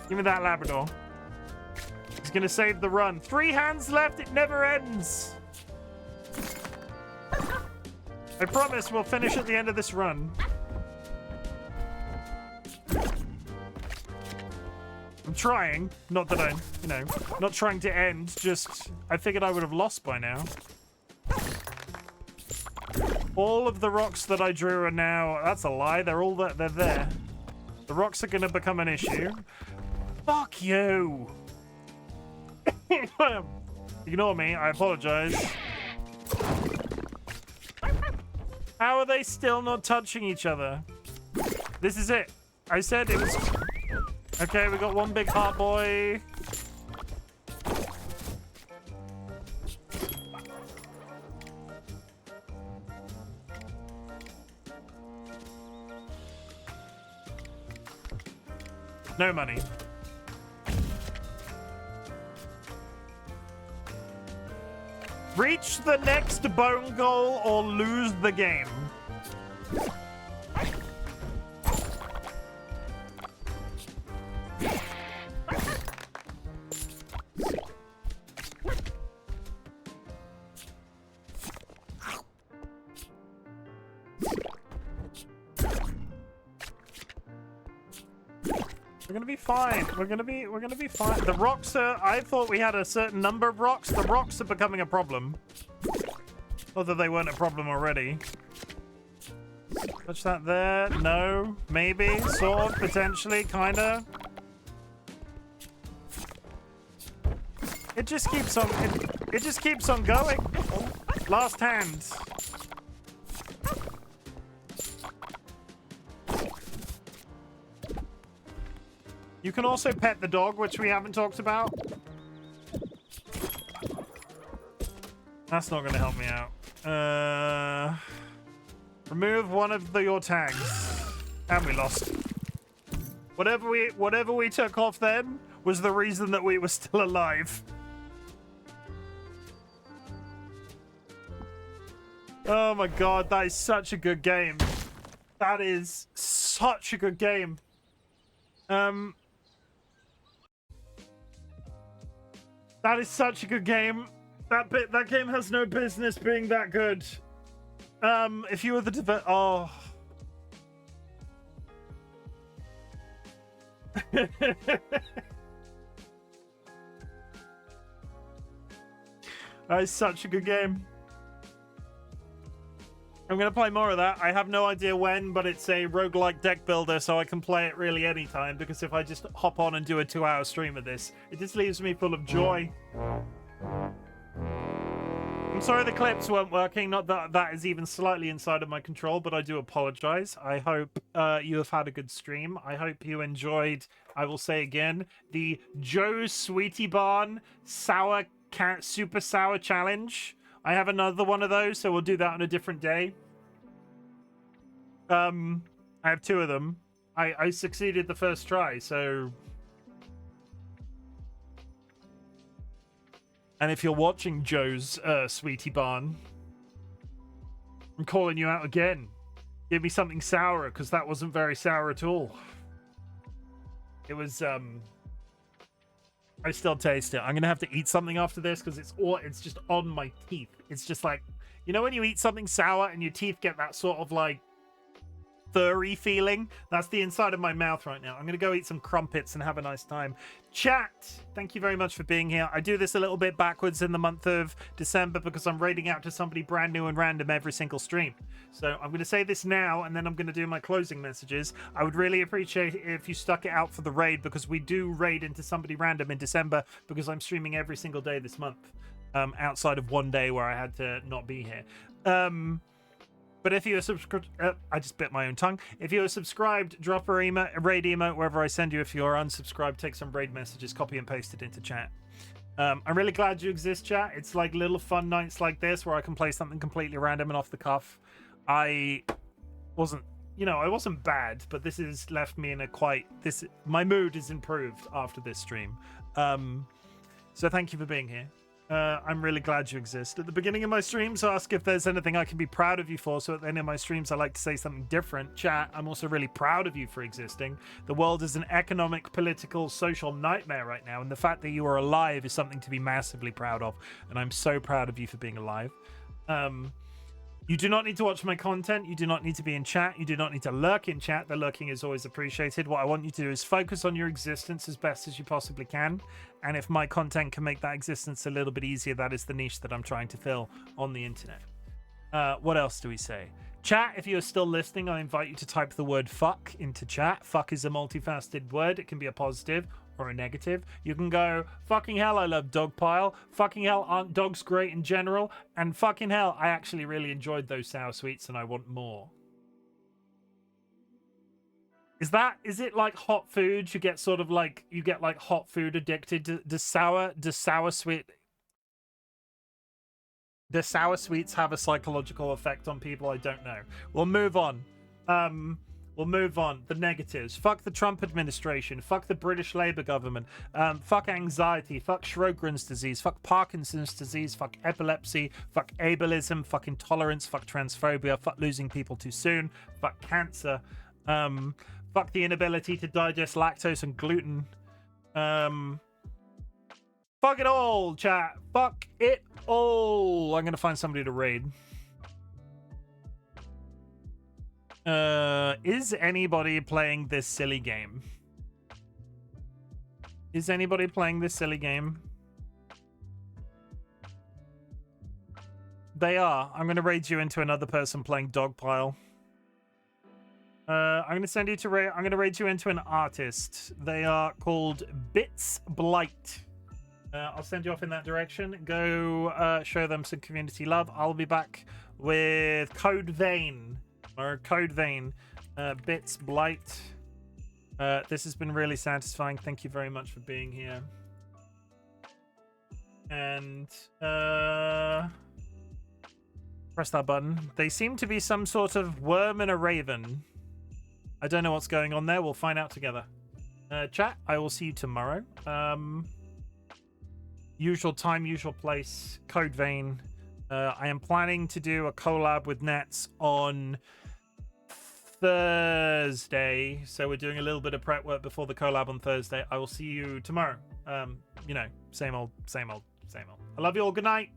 Give me that Labrador. He's gonna save the run. 3 hands left, it never ends. I promise we'll finish at the end of this run. I'm trying. Not that I'm, you know, not trying to end, just I figured I would have lost by now. All of the rocks that I drew are now, that's a lie, they're all they're there. The rocks are gonna become an issue. Fuck you! Ignore me, I apologize. How are they still not touching each other? This is it. I said it was... Okay, we got one big heart boy. No money. Reach the next bone goal or lose the game. We're gonna be fine. We're gonna be fine. The rocks are... I thought we had a certain number of rocks. The rocks are becoming a problem. Not that they weren't a problem already. Touch that there. No. Maybe. Sort of. Potentially. Kinda. It just keeps on... It just keeps on going. Oh, last hand. You can also pet the dog, which we haven't talked about. That's not going to help me out. Remove one of your tags. And we lost. Whatever we took off then was the reason that we were still alive. Oh my god, that is such a good game. That is such a good game. That is such a good game. That game has no business being that good. If you were the oh. That is such a good game. I'm going to play more of that. I have no idea when, but it's a roguelike deck builder, so I can play it really anytime, because if I just hop on and do a 2-hour stream of this, it just leaves me full of joy. I'm sorry the clips weren't working. Not that that is even slightly inside of my control, but I do apologize. I hope you have had a good stream. I hope you enjoyed, I will say again, the Joe's Sweetie Barn Super Sour Challenge. I have another one of those, so we'll do that on a different day. I have 2 of them. I succeeded the first try, so... And if you're watching Joe's Sweetie Barn, I'm calling you out again. Give me something sour, because that wasn't very sour at all. It was, I still taste it. I'm gonna have to eat something after this because it's just on my teeth. It's just like, you know when you eat something sour and your teeth get that sort of like furry feeling? That's the inside of my mouth right now. I'm gonna go eat some crumpets and have a nice time. Chat, thank you very much for being here. I do this a little bit backwards in the month of December because I'm raiding out to somebody brand new and random every single stream. So I'm gonna say this now and then I'm gonna do my closing messages. I would really appreciate it if you stuck it out for the raid, because we do raid into somebody random in December because I'm streaming every single day this month, outside of one day where I had to not be here. But if you're subscribed, I just bit my own tongue. If you're subscribed, drop a raid emote wherever I send you. If you're unsubscribed, take some raid messages, copy and paste it into chat. I'm really glad you exist, chat. It's like little fun nights like this where I can play something completely random and off the cuff. I wasn't you know, I wasn't bad, but this has left me in a my mood is improved after this stream. So thank you for being here. I'm really glad you exist. At the beginning of my streams, I ask if there's anything I can be proud of you for. So at the end of my streams, I like to say something different. Chat, I'm also really proud of you for existing. The world is an economic, political, social nightmare right now. And the fact that you are alive is something to be massively proud of. And I'm so proud of you for being alive. You do not need to watch my content. You do not need to be in chat. You do not need to lurk in chat. The lurking is always appreciated. What I want you to do is focus on your existence as best as you possibly can. And if my content can make that existence a little bit easier, that is the niche that I'm trying to fill on the internet. What else do we say? Chat, if you're still listening, I invite you to type the word fuck into chat. Fuck is a multifaceted word. It can be a positive or a negative. You can go, fucking hell, I love Dogpile. Fucking hell, aren't dogs great in general? And fucking hell, I actually really enjoyed those sour sweets and I want more. Is it like hot food? You get sort of like, hot food addicted to sour sweet. Do sour sweets have a psychological effect on people? I don't know. We'll move on. We'll move on. The negatives. Fuck the Trump administration. Fuck the British Labour government. Fuck anxiety. Fuck Sjogren's disease. Fuck Parkinson's disease. Fuck epilepsy. Fuck ableism. Fuck intolerance. Fuck transphobia. Fuck losing people too soon. Fuck cancer. Fuck the inability to digest lactose and gluten. Fuck it all, chat. Fuck it all. I'm gonna find somebody to raid. Is anybody playing this silly game? Is anybody playing this silly game? They are. I'm going to raid you into another person playing Dogpile. I'm going to send you to raid. I'm going to raid you into an artist. They are called Bits Blight. I'll send you off in that direction. Go show them some community love. I'll be back with Code Vein. Or Code Vein, Bits Blight. This has been really satisfying. Thank you very much for being here. And press that button. They seem to be some sort of worm and a raven. I don't know what's going on there. We'll find out together. Chat, I will see you tomorrow. Usual time, usual place. Code Vein. I am planning to do a collab with Nets on Thursday, so we're doing a little bit of prep work before the collab on Thursday. I will see you tomorrow. You know, same old. I love you all. Good night.